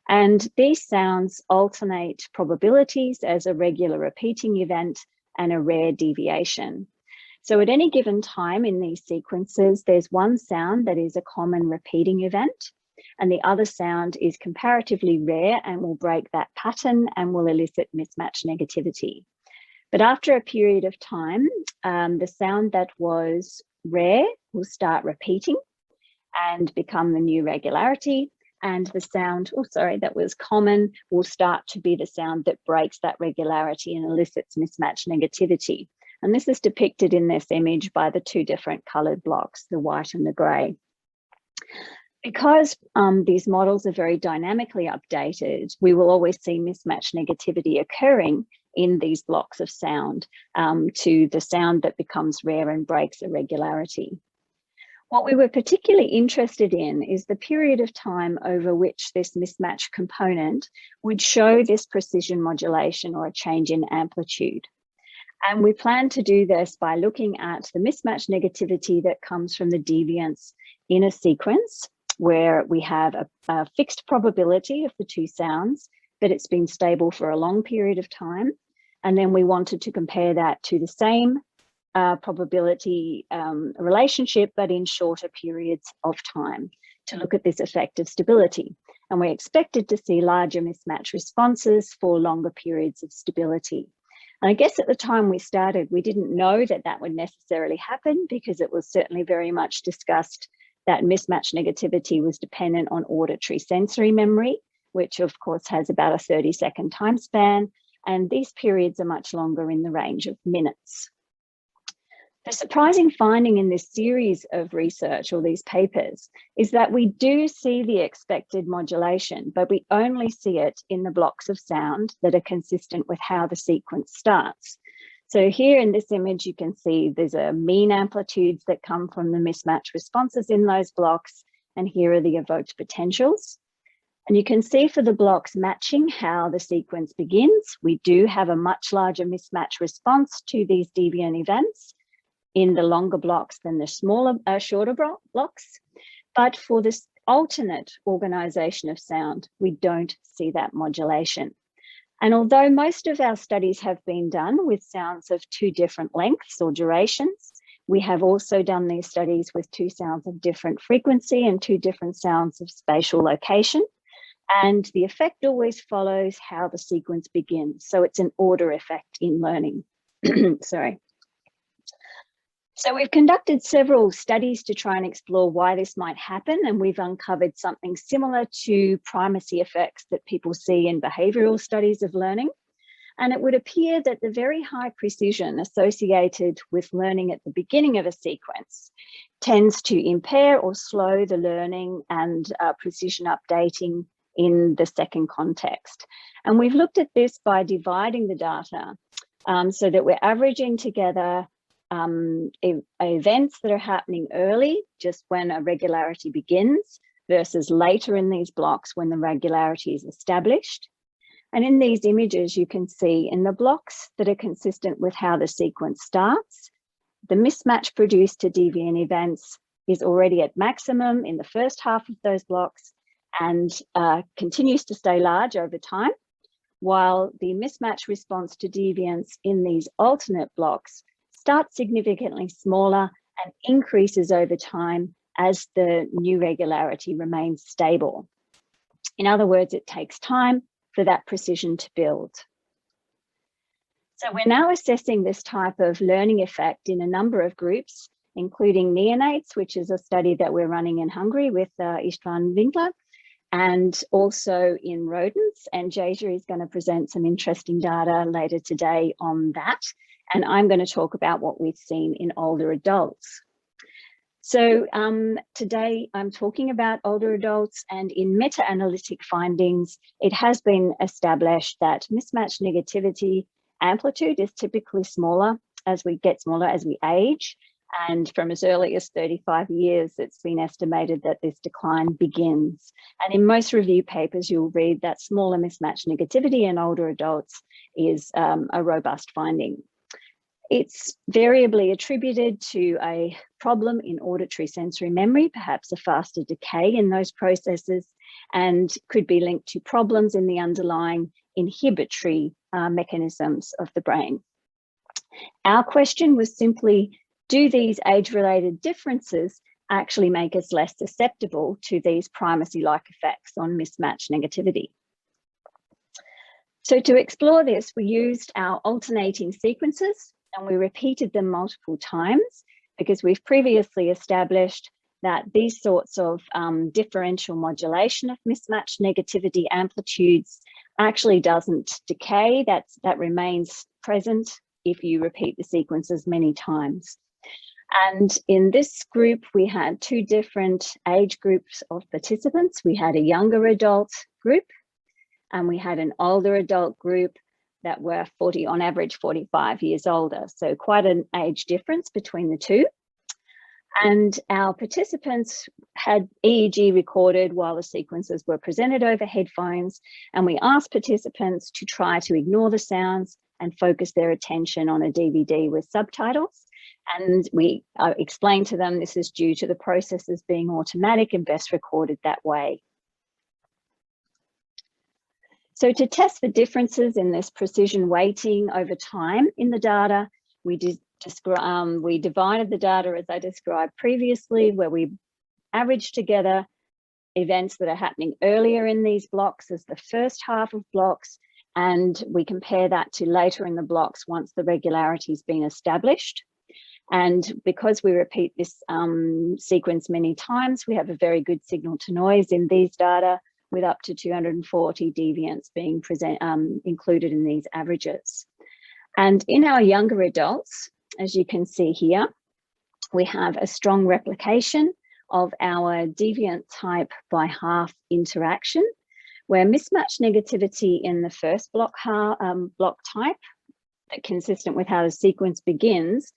And these sounds alternate probabilities as a regular repeating event and a rare deviation. So at any given time in these sequences, there's one sound that is a common repeating event, and the other sound is comparatively rare and will break that pattern and will elicit mismatch negativity. But after a period of time, the sound that was rare will start repeating and become the new regularity, and the sound, that was common will start to be the sound that breaks that regularity and elicits mismatch negativity. And this is depicted in this image by the two different coloured blocks, the white and the grey. Because these models are very dynamically updated, we will always see mismatch negativity occurring in these blocks of sound to the sound that becomes rare and breaks irregularity. What we were particularly interested in is the period of time over which this mismatch component would show this precision modulation or a change in amplitude. And we plan to do this by looking at the mismatch negativity that comes from the deviance in a sequence where we have a fixed probability of the two sounds, but it's been stable for a long period of time. And then we wanted to compare that to the same probability relationship, but in shorter periods of time, to look at this effect of stability. And we expected to see larger mismatch responses for longer periods of stability. And I guess at the time we started, we didn't know that that would necessarily happen, because it was certainly very much discussed that mismatch negativity was dependent on auditory sensory memory, which of course has about a 30-second time span. And these periods are much longer, in the range of minutes. The surprising finding in this series of research, or these papers, is that we do see the expected modulation, but we only see it in the blocks of sound that are consistent with how the sequence starts. So here in this image, you can see there's a mean amplitudes that come from the mismatch responses in those blocks, and here are the evoked potentials. And you can see for the blocks matching how the sequence begins, we do have a much larger mismatch response to these deviant events in the longer blocks than the smaller, shorter blocks. But for this alternate organization of sound, we don't see that modulation. And although most of our studies have been done with sounds of 2 different lengths or durations, we have also done these studies with 2 sounds of different frequency and 2 different sounds of spatial location. And the effect always follows how the sequence begins. So it's an order effect in learning. Sorry. So we've conducted several studies to try and explore why this might happen, and we've uncovered something similar to primacy effects that people see in behavioural studies of learning. And it would appear that the very high precision associated with learning at the beginning of a sequence tends to impair or slow the learning and precision updating in the second context. And we've looked at this by dividing the data so that we're averaging together events that are happening early, just when a regularity begins, versus later in these blocks when the regularity is established. And in these images, you can see in the blocks that are consistent with how the sequence starts, the mismatch produced to deviant events is already at maximum in the first half of those blocks and continues to stay large over time, while the mismatch response to deviance in these alternate blocks starts significantly smaller and increases over time as the new regularity remains stable. In other words, it takes time for that precision to build. So we're now assessing this type of learning effect in a number of groups, including neonates, which is a study that we're running in Hungary with István Winkler, and also in rodents. And Jasia is going to present some interesting data later today on that. And I'm going to talk about what we've seen in older adults. So today I'm talking about older adults, and in meta-analytic findings, it has been established that mismatch negativity amplitude is typically smaller as we age. And from as early as 35 years, it's been estimated that this decline begins. And in most review papers, you'll read that smaller mismatch negativity in older adults is a robust finding. It's variably attributed to a problem in auditory sensory memory, perhaps a faster decay in those processes, and could be linked to problems in the underlying inhibitory mechanisms of the brain. Our question was simply, do these age-related differences actually make us less susceptible to these primacy-like effects on mismatch negativity? So to explore this, we used our alternating sequences, and we repeated them multiple times because we've previously established that these sorts of differential modulation of mismatch negativity amplitudes actually doesn't decay. That remains present if you repeat the sequences many times. And in this group, we had 2 different age groups of participants. We had a younger adult group and we had an older adult group that were on average 45 years older. So quite an age difference between the 2. And our participants had EEG recorded while the sequences were presented over headphones. And we asked participants to try to ignore the sounds and focus their attention on a DVD with subtitles. And we explained to them this is due to the processes being automatic and best recorded that way. So to test for differences in this precision weighting over time in the data, we divided the data as I described previously, where we averaged together events that are happening earlier in these blocks as the first half of blocks, and we compare that to later in the blocks once the regularity has been established. And because we repeat this sequence many times, we have a very good signal to noise in these data, with up to 240 deviants being included in these averages. And in our younger adults, as you can see here, we have a strong replication of our deviant type by half interaction, where mismatch negativity in the first block type, consistent with how the sequence begins,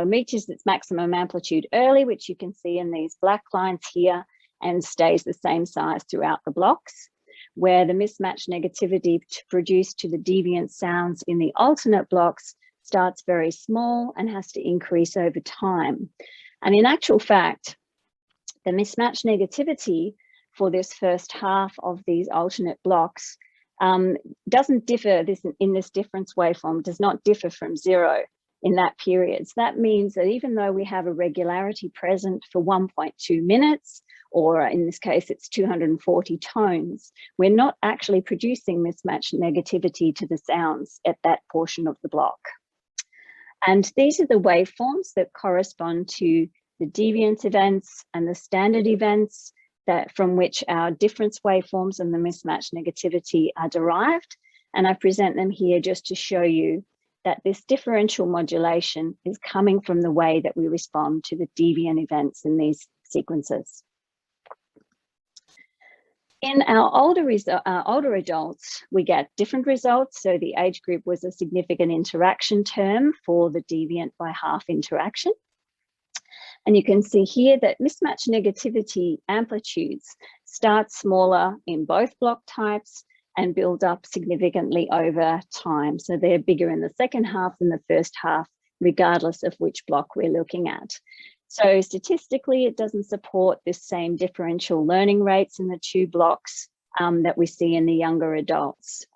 reaches its maximum amplitude early, which you can see in these black lines here, and stays the same size throughout the blocks, where the mismatch negativity produced to the deviant sounds in the alternate blocks starts very small and has to increase over time. And in actual fact, the mismatch negativity for this first half of these alternate blocks doesn't differ, in this difference waveform, does not differ from zero in that period. So that means that even though we have a regularity present for 1.2 minutes, or in this case, it's 240 tones, we're not actually producing mismatch negativity to the sounds at that portion of the block. And these are the waveforms that correspond to the deviant events and the standard events from which our difference waveforms and the mismatch negativity are derived. And I present them here just to show you that this differential modulation is coming from the way that we respond to the deviant events in these sequences. In our older adults, we get different results. So the age group was a significant interaction term for the deviant by half interaction. And you can see here that mismatch negativity amplitudes start smaller in both block types and build up significantly over time. So they're bigger in the second half than the first half, regardless of which block we're looking at. So statistically, it doesn't support this same differential learning rates in the two blocks that we see in the younger adults.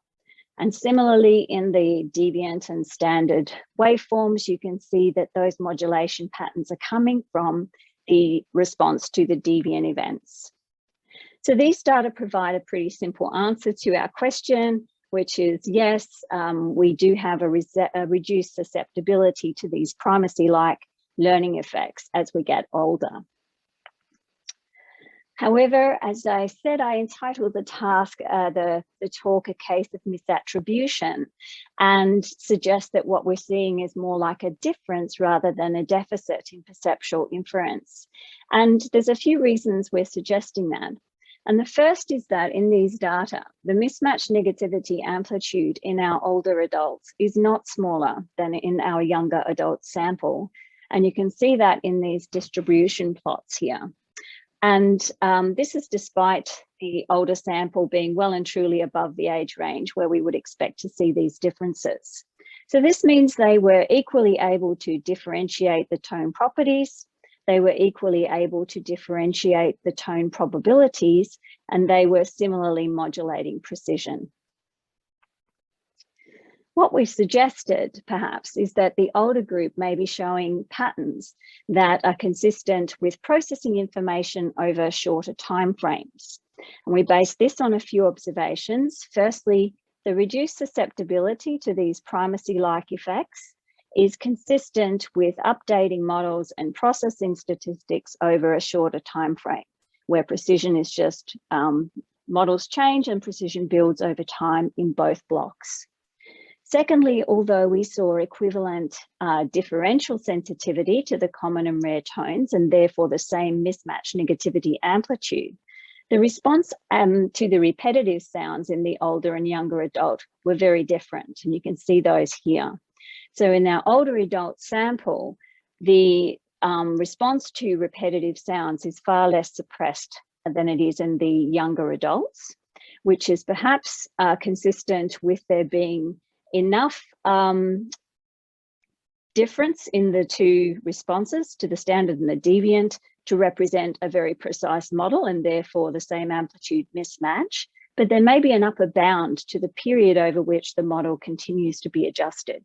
And similarly, in the deviant and standard waveforms, you can see that those modulation patterns are coming from the response to the deviant events. So these data provide a pretty simple answer to our question, which is yes, we do have a reduced susceptibility to these primacy-like learning effects as we get older. However, as I said, I entitled the task, the talk, a case of misattribution, and suggest that what we're seeing is more like a difference rather than a deficit in perceptual inference. And there's a few reasons we're suggesting that. And the first is that in these data, the mismatch negativity amplitude in our older adults is not smaller than in our younger adult sample. And you can see that in these distribution plots here. And this is despite the older sample being well and truly above the age range where we would expect to see these differences. So this means they were equally able to differentiate the tone properties, they were equally able to differentiate the tone probabilities, and they were similarly modulating precision. What we've suggested, perhaps, is that the older group may be showing patterns that are consistent with processing information over shorter timeframes. And we base this on a few observations. Firstly, the reduced susceptibility to these primacy-like effects is consistent with updating models and processing statistics over a shorter timeframe, where precision is just models change and precision builds over time in both blocks. Secondly, although we saw equivalent differential sensitivity to the common and rare tones, and therefore the same mismatch negativity amplitude, the response to the repetitive sounds in the older and younger adult were very different, and you can see those here. So in our older adult sample, the response to repetitive sounds is far less suppressed than it is in the younger adults, which is perhaps consistent with there being enough difference in the two responses to the standard and the deviant to represent a very precise model, and therefore the same amplitude mismatch but there may be an upper bound to the period over which the model continues to be adjusted.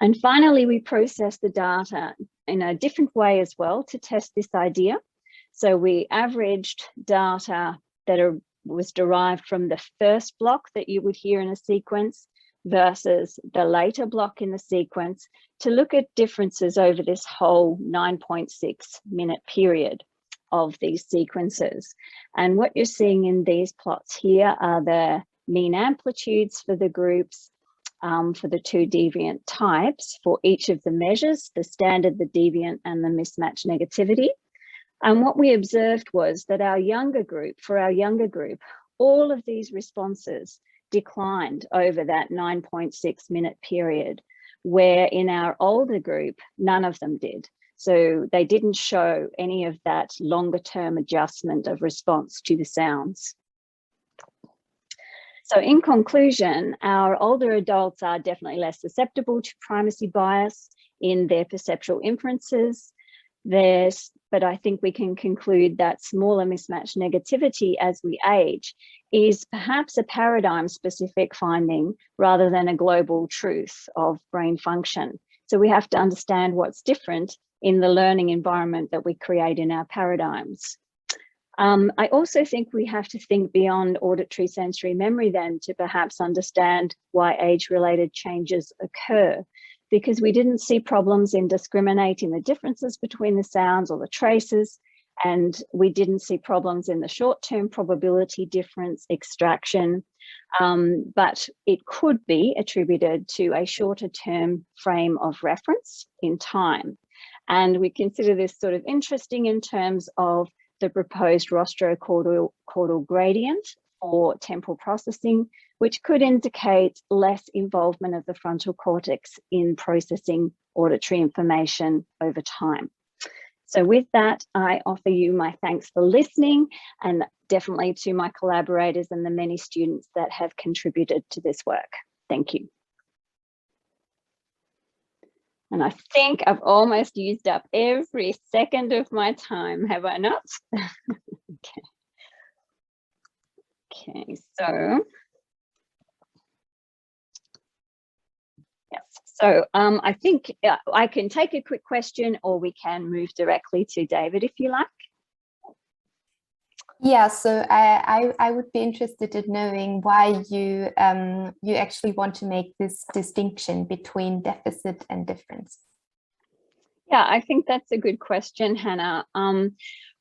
And finally, we process the data in a different way as well to test this idea. So we averaged data that was derived from the first block that you would hear in a sequence versus the later block in the sequence to look at differences over this whole 9.6 minute period of these sequences. And what you're seeing in these plots here are the mean amplitudes for the groups for the two deviant types for each of the measures, the standard, the deviant, and the mismatch negativity. And what we observed was that for our younger group, all of these responses declined over that 9.6 minute period, where in our older group, none of them did. So they didn't show any of that longer term adjustment of response to the sounds. So in conclusion, our older adults are definitely less susceptible to primacy bias in their perceptual inferences. But I think we can conclude that smaller mismatch negativity as we age is perhaps a paradigm specific finding rather than a global truth of brain function. So we have to understand what's different in the learning environment that we create in our paradigms. I also think we have to think beyond auditory sensory memory then to perhaps understand why age-related changes occur, because we didn't see problems in discriminating the differences between the sounds or the traces, and we didn't see problems in the short-term probability difference extraction, but it could be attributed to a shorter-term frame of reference in time. And we consider this sort of interesting in terms of the proposed rostrocaudal gradient for temporal processing, which could indicate less involvement of the frontal cortex in processing auditory information over time. So with that, I offer you my thanks for listening, and definitely to my collaborators and the many students that have contributed to this work. Thank you. And I think I've almost used up every second of my time, have I not? Okay, so yes, so I think I can take a quick question, or we can move directly to David if you like. Yeah, so I would be interested in knowing why you you actually want to make this distinction between deficit and difference. Yeah, I think that's a good question, Hannah.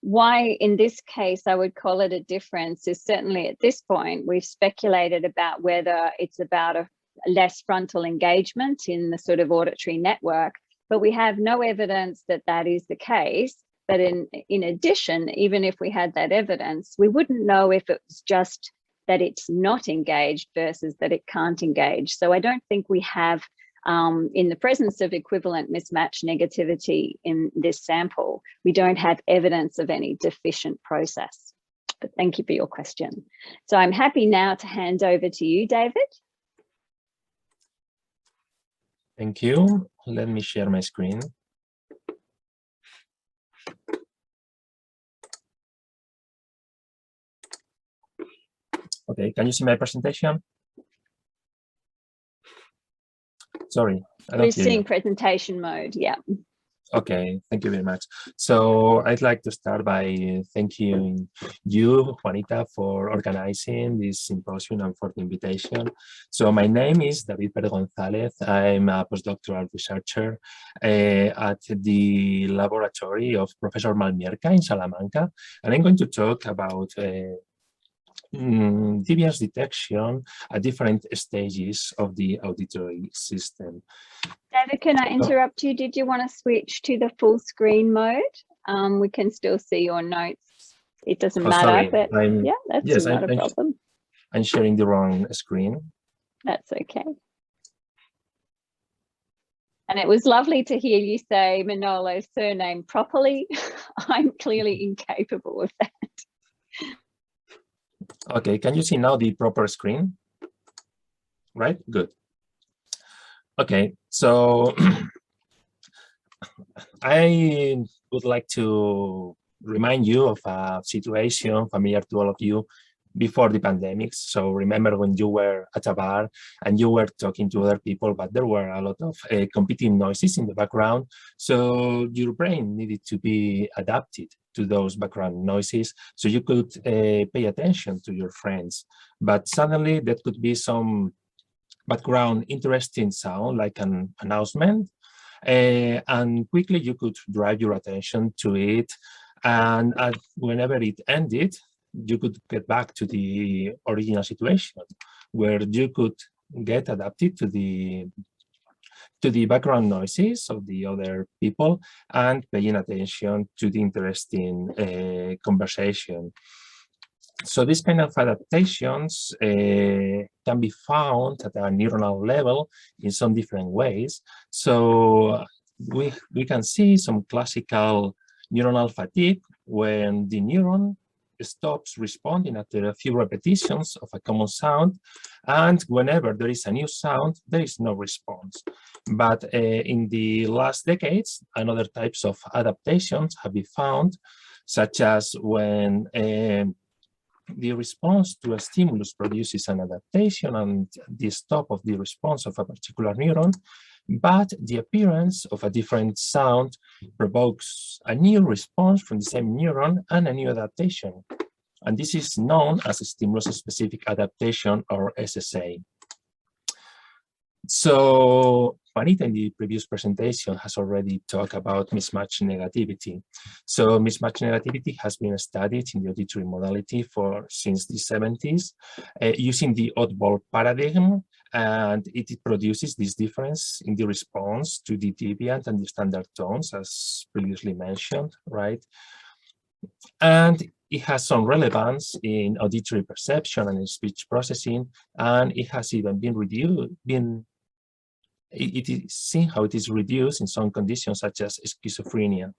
Why in this case I would call it a difference is certainly at this point we've speculated about whether it's about a less frontal engagement in the sort of auditory network, but we have no evidence that that is the case. But in addition, even if we had that evidence, we wouldn't know if it was just that it's not engaged versus that it can't engage. So I don't think we have, in the presence of equivalent mismatch negativity in this sample, we don't have evidence of any deficient process. But thank you for your question. So I'm happy now to hand over to you, David. Thank you. Let me share my screen. Okay, can you see my presentation? Sorry, I don't We're hear seeing you. presentation mode, yeah. Okay, thank you very much. So I'd like to start by thanking you, Juanita, for organizing this symposium and for the invitation. So my name is David Pérez González. I'm a postdoctoral researcher at the laboratory of Professor Malmierka in Salamanca, and I'm going to talk about deviance detection at different stages of the auditory system. David, can I interrupt you? Did you want to switch to the full screen mode? We can still see your notes. It doesn't matter, sorry, but yeah, that's not a problem. I'm sharing the wrong screen. That's okay. And it was lovely to hear you say Manolo's surname properly. I'm clearly incapable of that. Okay, can you see now the proper screen? Right, good. Okay, so I would like to remind you of a situation familiar to all of you before the pandemic. So remember when you were at a bar and you were talking to other people, but there were a lot of competing noises in the background. So your brain needed to be adapted to those background noises so you could pay attention to your friends. But suddenly there could be some background interesting sound like an announcement, and quickly you could drive your attention to it, and whenever it ended, you could get back to the original situation where you could get adapted to the background noises of the other people and paying attention to the interesting conversation. So these kind of adaptations can be found at a neuronal level in some different ways. So we can see some classical neuronal fatigue when the neuron stops responding after a few repetitions of a common sound, and whenever there is a new sound, there is no response. But in the last decades, another types of adaptations have been found, such as when the response to a stimulus produces an adaptation and the stop of the response of a particular neuron, but the appearance of a different sound provokes a new response from the same neuron and a new adaptation. And this is known as a stimulus-specific adaptation, or SSA. So Juanita in the previous presentation has already talked about mismatch negativity. So mismatch negativity has been studied in the auditory modality since the 70s using the oddball paradigm, and it produces this difference in the response to the deviant and the standard tones, as previously mentioned, right? And it has some relevance in auditory perception and in speech processing, and it has even been it is seen how it is reduced in some conditions such as schizophrenia.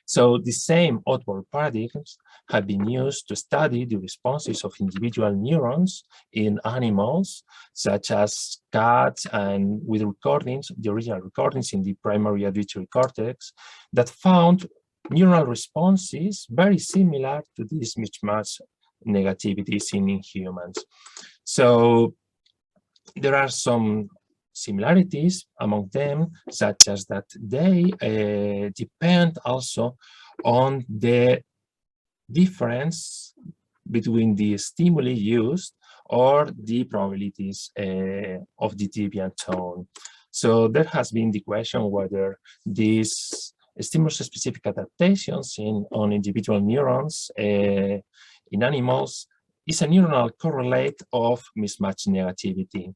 So the same oddball paradigms have been used to study the responses of individual neurons in animals, such as cats, and with recordings, the original recordings in the primary auditory cortex, that found neural responses very similar to these mismatch negativity seen in humans. So there are some similarities among them, such as that they depend also on the difference between the stimuli used or the probabilities of the deviant tone. So there has been the question whether these stimulus-specific adaptations on individual neurons in animals is a neuronal correlate of mismatch negativity.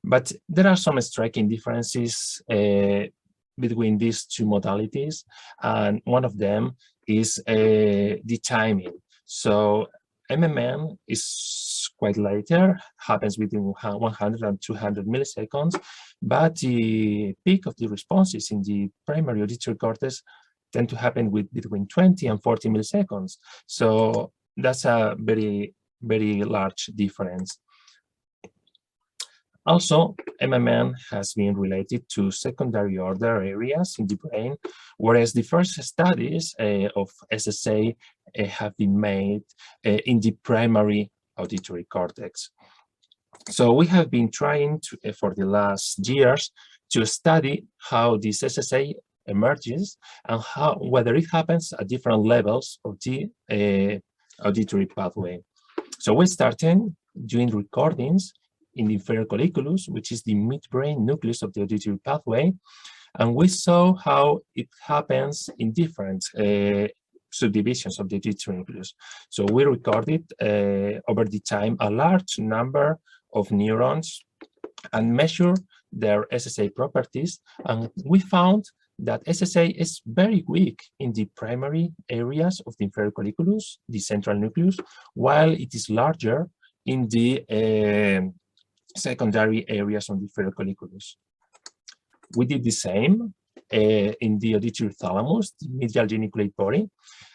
But there are some striking differences between these two modalities, and one of them is the timing. So MMN is quite later, happens within 100 and 200 milliseconds, but the peak of the responses in the primary auditory cortex tend to happen between 20 and 40 milliseconds. So that's a very, very large difference. Also, MMN has been related to secondary order areas in the brain, whereas the first studies of SSA have been made in the primary auditory cortex. So we have been trying to, for the last years to study how this SSA emerges and whether it happens at different levels of the auditory pathway. So we started doing recordings in the inferior colliculus, which is the midbrain nucleus of the auditory pathway, and we saw how it happens in different subdivisions of the auditory nucleus. So we recorded over the time a large number of neurons and measured their SSA properties, and we found that SSA is very weak in the primary areas of the inferior colliculus, the central nucleus, while it is larger in the secondary areas on the inferior colliculus. We did the same in the auditory thalamus, the medial geniculate body,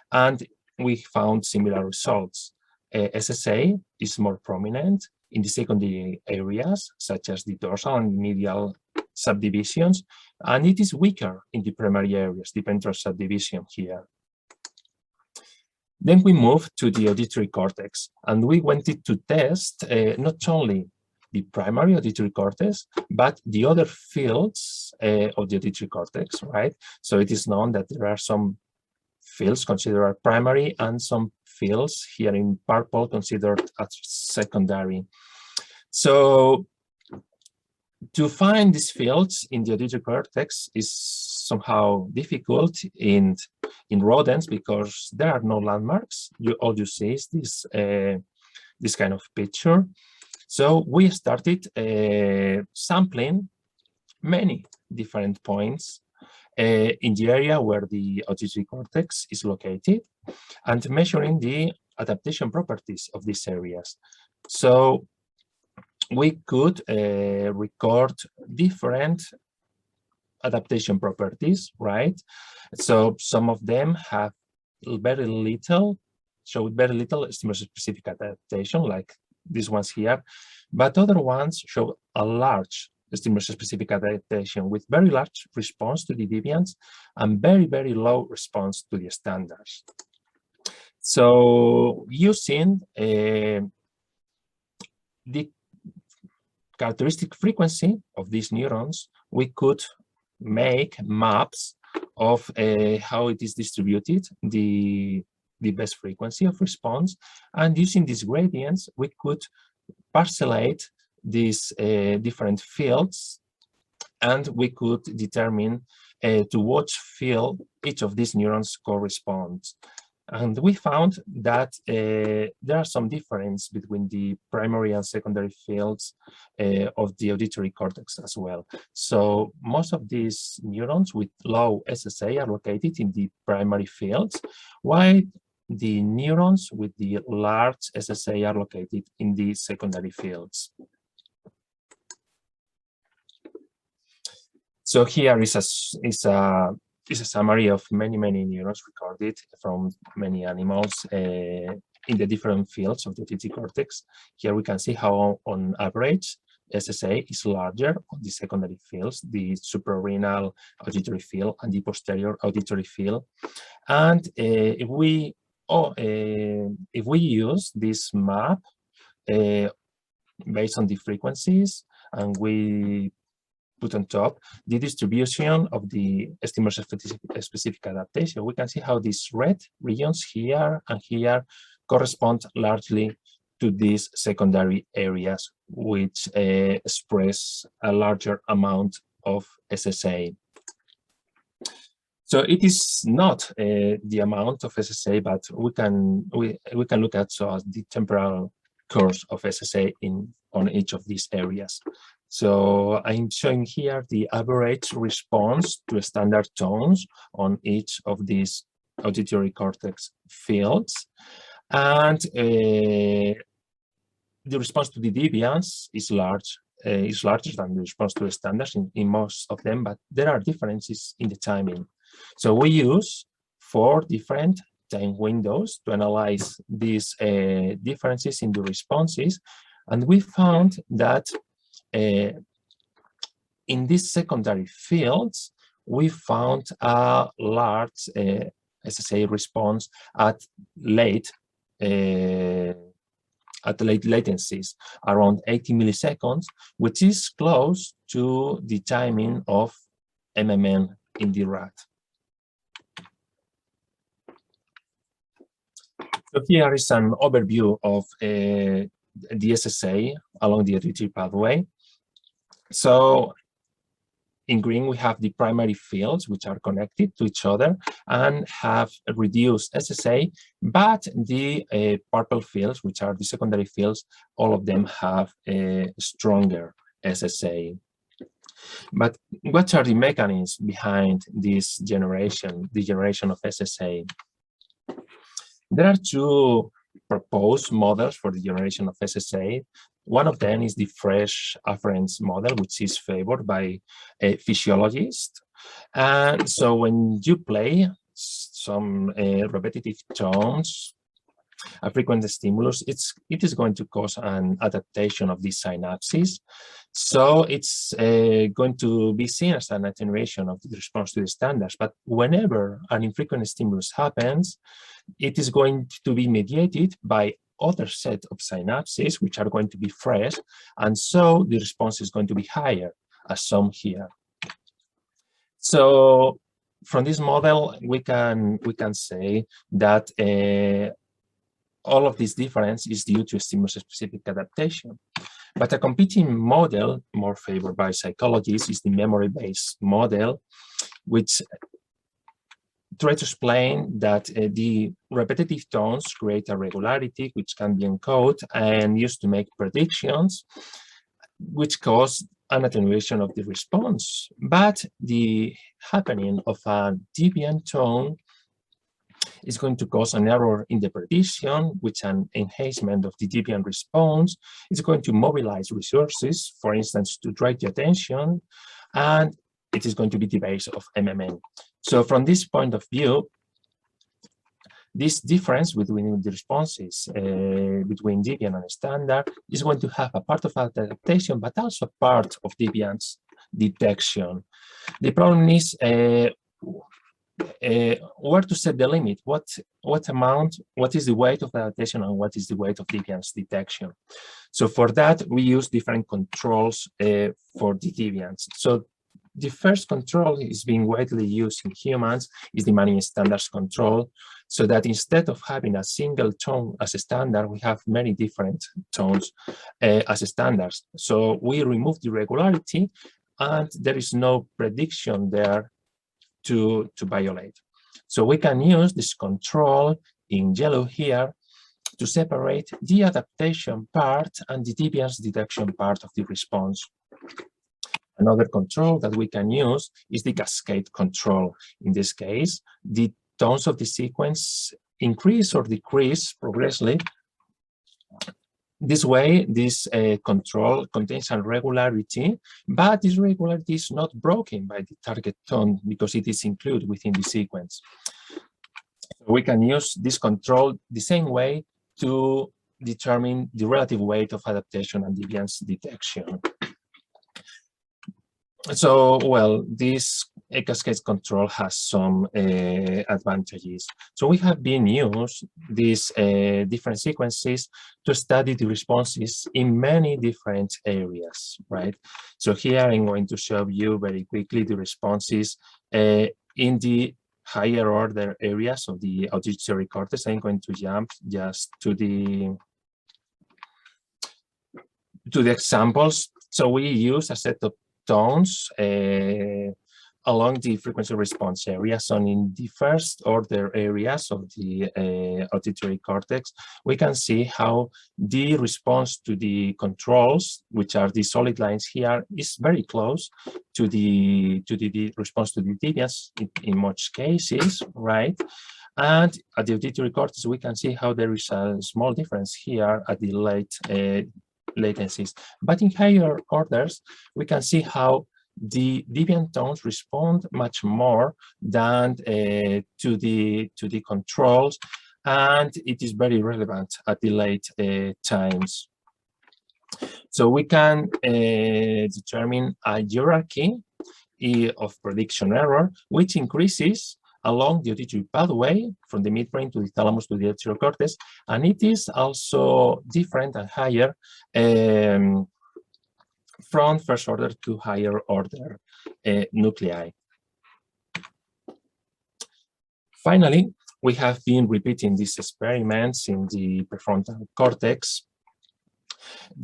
and we found similar results. SSA is more prominent in the secondary areas, such as the dorsal and medial subdivisions, and it is weaker in the primary areas, the ventral subdivision here. Then we moved to the auditory cortex, and we wanted to test not only the primary auditory cortex, but the other fields of the auditory cortex, right? So it is known that there are some fields considered primary and some fields here in purple considered as secondary. So to find these fields in the auditory cortex is somehow difficult in rodents because there are no landmarks. All you see is this kind of picture. So we started sampling many different points in the area where the auditory cortex is located and measuring the adaptation properties of these areas. So we could record different adaptation properties, right? So some of them have very little stimulus-specific adaptation, like these ones here, but other ones show a large stimulus-specific adaptation with very large response to the deviants and very, very low response to the standards. So using the characteristic frequency of these neurons, we could make maps of how it is distributed, the best frequency of response, and using these gradients, we could parcellate these different fields, and we could determine to which field each of these neurons corresponds. And we found that there are some difference between the primary and secondary fields of the auditory cortex as well. So most of these neurons with low SSA are located in the primary fields, while the neurons with the large SSA are located in the secondary fields. So here is a summary of many neurons recorded from many animals in the different fields of the auditory cortex. Here we can see how, on average, SSA is larger on the secondary fields, the suprarenal auditory field and the posterior auditory field. And if we use this map based on the frequencies, and we put on top the distribution of the stimulus-specific adaptation, we can see how these red regions here and here correspond largely to these secondary areas, which express a larger amount of SSA. So it is not the amount of SSA, but we can look at the temporal course of SSA on each of these areas. So I'm showing here the average response to standard tones on each of these auditory cortex fields. And the response to the deviance is larger than the response to the standards in most of them, but there are differences in the timing. So we use 4 different time windows to analyze these differences in the responses, and we found that in these secondary fields, we found a large SSA response at late latencies, around 80 milliseconds, which is close to the timing of MMN in the rat. So here is an overview of the SSA along the auditory pathway. So in green, we have the primary fields, which are connected to each other and have reduced SSA, but the purple fields, which are the secondary fields, all of them have a stronger SSA. But what are the mechanisms behind this generation, the generation of SSA? There are 2 proposed models for the generation of SSA. One of them is the fresh afferents model, which is favored by physiologists. And so when you play some repetitive tones a frequent stimulus, it is going to cause an adaptation of these synapses. So it's going to be seen as an attenuation of the response to the standards. But whenever an infrequent stimulus happens, it is going to be mediated by other set of synapses, which are going to be fresh. And so the response is going to be higher, as shown here. So from this model, we can say that all of this difference is due to stimulus-specific adaptation. But a competing model, more favored by psychologists, is the memory-based model, which tries to explain that the repetitive tones create a regularity which can be encoded and used to make predictions, which cause an attenuation of the response. But the happening of a deviant tone is going to cause an error in the prediction, which an enhancement of the deviant response is going to mobilize resources, for instance, to drive the attention, and it is going to be the base of MMN. So from this point of view, this difference between the responses between deviant and standard is going to have a part of adaptation, but also part of deviance detection. The problem is where to set the limit, what amount, what is the weight of adaptation and what is the weight of deviance detection. So for that, we use different controls for the deviance. So the first control is being widely used in humans is the Manning standards control, so that instead of having a single tone as a standard, we have many different tones as standards. So we remove the regularity and there is no prediction there to violate. So we can use this control in yellow here to separate the adaptation part and the deviance detection part of the response. Another control that we can use is the cascade control. In this case, the tones of the sequence increase or decrease progressively. This way, this control contains a regularity, but this regularity is not broken by the target tone because it is included within the sequence. We can use this control the same way to determine the relative weight of adaptation and deviance detection. So, well, this cascade control has some advantages. So we have been used these different sequences to study the responses in many different areas, right? So here I'm going to show you very quickly the responses in the higher order areas of the auditory cortex. I'm going to jump just to the examples. So we use a set of tones along the frequency response area. So in the first order areas of the auditory cortex, we can see how the response to the controls, which are the solid lines here, is very close to the response to the deviance in most cases, right? And at the auditory cortex, we can see how there is a small difference here at the latencies. But in higher orders, we can see how the deviant tones respond much more than to the controls, and it is very relevant at the late times. So we can determine a hierarchy of prediction error, which increases along the auditory pathway from the midbrain to the thalamus to the auditory cortex, and it is also different and higher from first order to higher order nuclei. Finally, we have been repeating these experiments in the prefrontal cortex,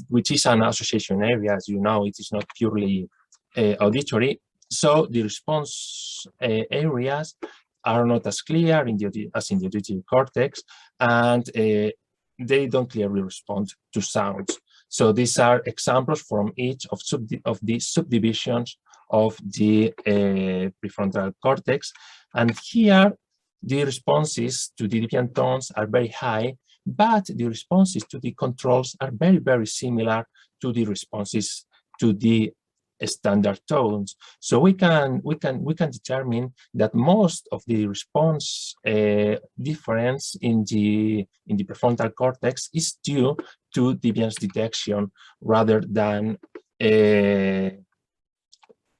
which is an association area. As you know, it is not purely auditory. So the response areas are not as clear as in the auditory cortex, and they don't clearly respond to sounds. So these are examples from each of the subdivisions of the prefrontal cortex. And here, the responses to the deviant tones are very high, but the responses to the controls are very, very similar to the responses to the standard tones. So we can determine that most of the response difference in the prefrontal cortex is due to deviance detection rather than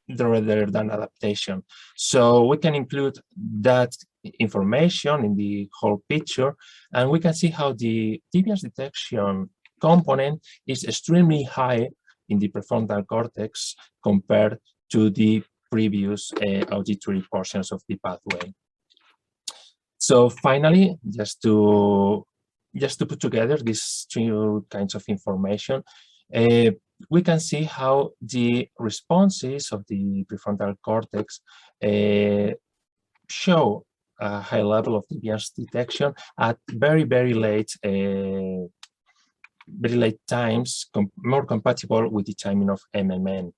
adaptation. So we can include that information in the whole picture, and we can see how the deviance detection component is extremely high in the prefrontal cortex compared to the previous auditory portions of the pathway. So finally, just to put together these two kinds of information, we can see how the responses of the prefrontal cortex show a high level of deviance detection at very late times, more compatible with the timing of MMN.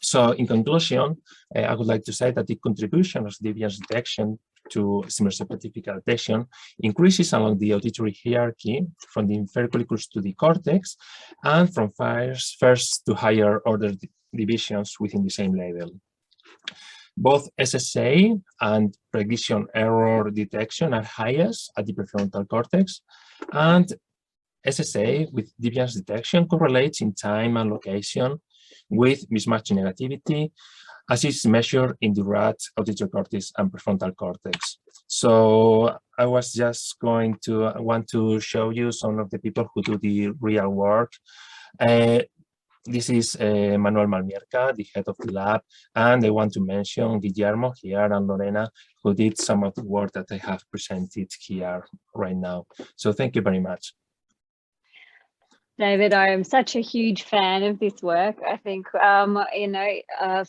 So in conclusion, I would like to say that the contribution of deviance detection to stimulus-specific adaptation increases along the auditory hierarchy from the inferior colliculus to the cortex and from first to higher order divisions within the same level. Both SSA and prediction error detection are highest at the prefrontal cortex, and SSA with deviance detection correlates in time and location with mismatch negativity, as is measured in the rat, auditory cortex, and prefrontal cortex. So I was just want to show you some of the people who do the real work. This is Manuel Malmierca, the head of the lab, and I want to mention Guillermo here and Lorena, who did some of the work that I have presented here right now. So thank you very much. David, I am such a huge fan of this work. I think,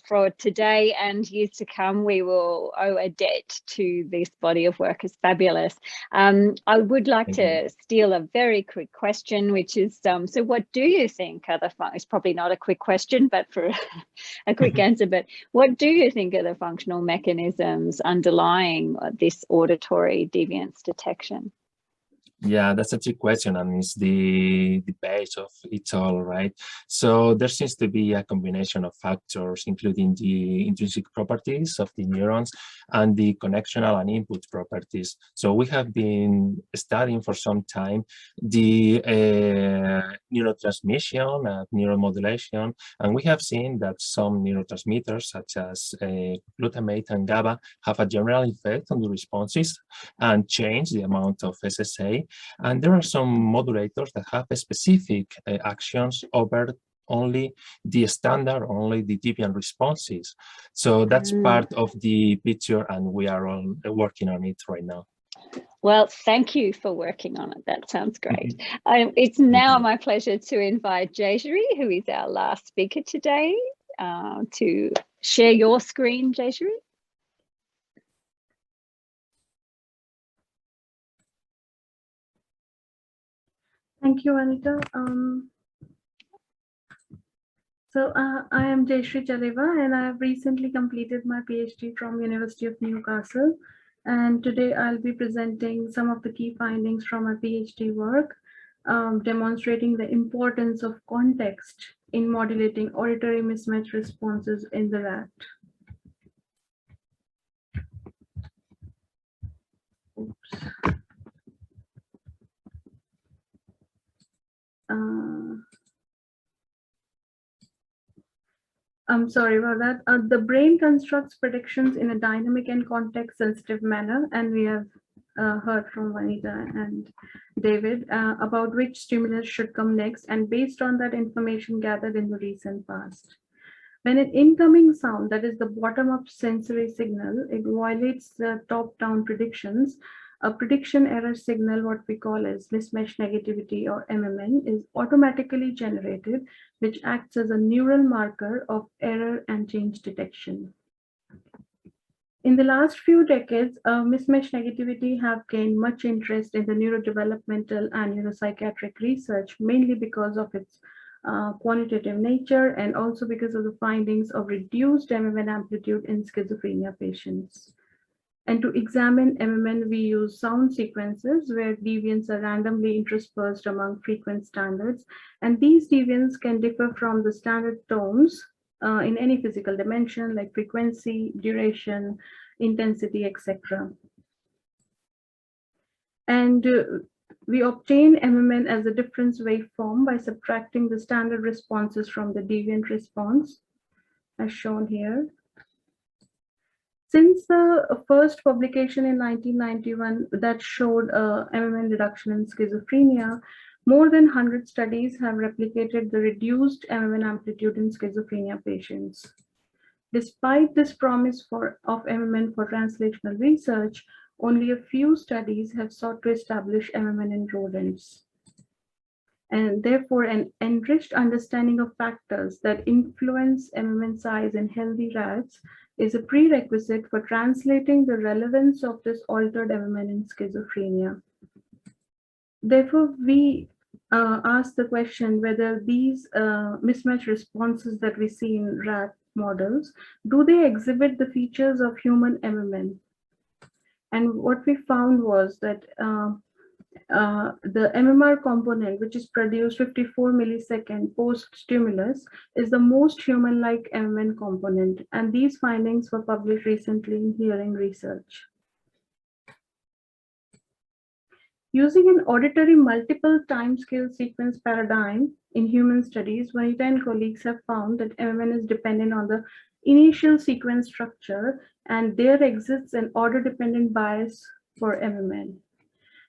for today and years to come, we will owe a debt to this body of work. It's fabulous. I would like to steal a very quick question, which is, so what do you think are the, it's probably not a quick question, but for a quick answer, but what do you think are the functional mechanisms underlying this auditory deviance detection? Yeah, that's a trick question, and it's the base of it all, right? So there seems to be a combination of factors, including the intrinsic properties of the neurons and the connectional and input properties. So we have been studying for some time the neurotransmission, neuromodulation, and we have seen that some neurotransmitters, such as glutamate and GABA, have a general effect on the responses and change the amount of SSA. And there are some modulators that have specific actions over only the standard, only the deviant responses. So that's part of the picture, and we are all working on it right now. Well, thank you for working on it. That sounds great. It's now my pleasure to invite Jayashree, who is our last speaker today, to share your screen, Jayashree. Thank you, Anita. I am Jayashree Chaleva, and I have recently completed my PhD from University of Newcastle. And today I'll be presenting some of the key findings from my PhD work, demonstrating the importance of context in modulating auditory mismatch responses in the rat. Oops. I'm sorry about that. The brain constructs predictions in a dynamic and context-sensitive manner, and we have heard from Vanita and David about which stimulus should come next, and based on that information gathered in the recent past. When an incoming sound, that is the bottom-up sensory signal, it violates the top-down predictions, a prediction error signal, what we call as mismatch negativity or MMN, is automatically generated, which acts as a neural marker of error and change detection. In the last few decades, mismatch negativity have gained much interest in the neurodevelopmental and neuropsychiatric research, mainly because of its quantitative nature and also because of the findings of reduced MMN amplitude in schizophrenia patients. And to examine MMN, we use sound sequences where deviants are randomly interspersed among frequent standards. And these deviants can differ from the standard tones in any physical dimension like frequency, duration, intensity, etc. And we obtain MMN as a difference waveform by subtracting the standard responses from the deviant response, as shown here. Since the first publication in 1991 that showed MMN reduction in schizophrenia, more than 100 studies have replicated the reduced MMN amplitude in schizophrenia patients. Despite this promise of MMN for translational research, only a few studies have sought to establish MMN in rodents. And therefore, an enriched understanding of factors that influence MMN size in healthy rats is a prerequisite for translating the relevance of this altered MMN in schizophrenia. Therefore, we ask the question whether these mismatch responses that we see in rat models, do they exhibit the features of human MMN? And what we found was that the MMR component, which is produced 54 millisecond post-stimulus, is the most human-like MMN component. And these findings were published recently in Hearing Research. Using an auditory multiple timescale sequence paradigm in human studies, Vanita and colleagues have found that MMN is dependent on the initial sequence structure, and there exists an order-dependent bias for MMN.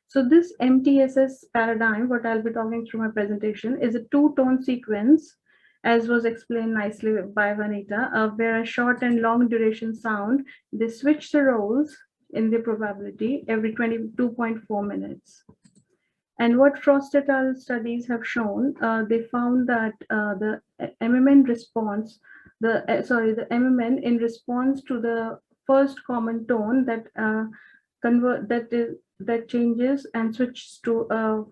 So this MTSS paradigm, what I'll be talking through my presentation, is a two-tone sequence, as was explained nicely by Vanita, where a short and long duration sound, they switch the roles in the probability every 22.4 minutes. And what Frost et al. Studies have shown, they found that the MMN response, the MMN in response to the first common tone that changes and switches to a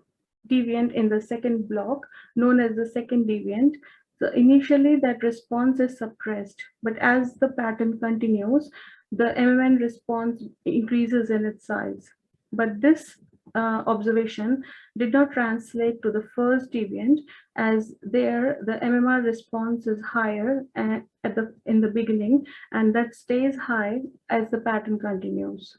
deviant in the second block, known as the second deviant. So initially that response is suppressed, but as the pattern continues, the MMN response increases in its size. But this observation did not translate to the first deviant, as there the MMR response is higher in the beginning, and that stays high as the pattern continues.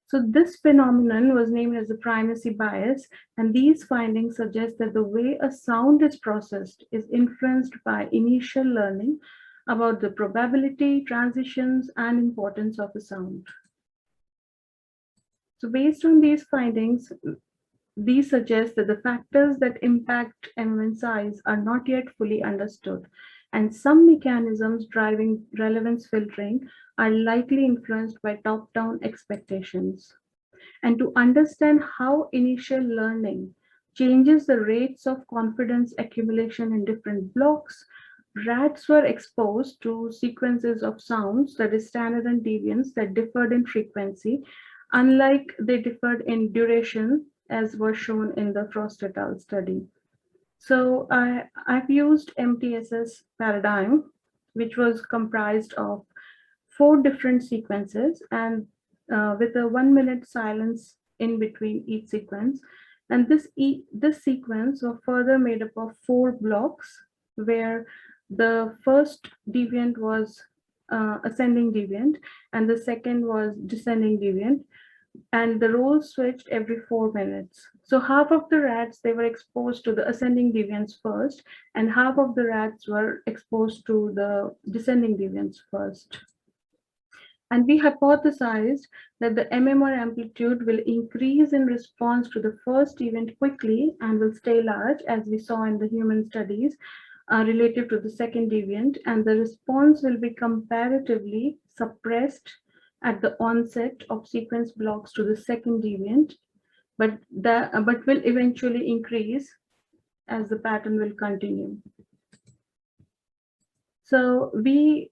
So this phenomenon was named as the primacy bias, and these findings suggest that the way a sound is processed is influenced by initial learning about the probability, transitions, and importance of a sound. So based on these findings, these suggest that the factors that impact MMN size are not yet fully understood, and some mechanisms driving relevance filtering are likely influenced by top-down expectations. And to understand how initial learning changes the rates of confidence accumulation in different blocks, rats were exposed to sequences of sounds, that is standard and deviants, that differed in frequency, unlike they differed in duration, as was shown in the Frost et al. Study. So I've used MTSS paradigm, which was comprised of 4 different sequences, and with a 1 minute silence in between each sequence. And this sequence was further made up of 4 blocks, where the first deviant was ascending deviant, and the second was descending deviant, and the roles switched every 4 minutes. So half of the rats, they were exposed to the ascending deviants first, and half of the rats were exposed to the descending deviants first. And we hypothesized that the MMR amplitude will increase in response to the first event quickly and will stay large, as we saw in the human studies, relative to the second deviant, and the response will be comparatively suppressed at the onset of sequence blocks to the second deviant, but will eventually increase as the pattern will continue. So the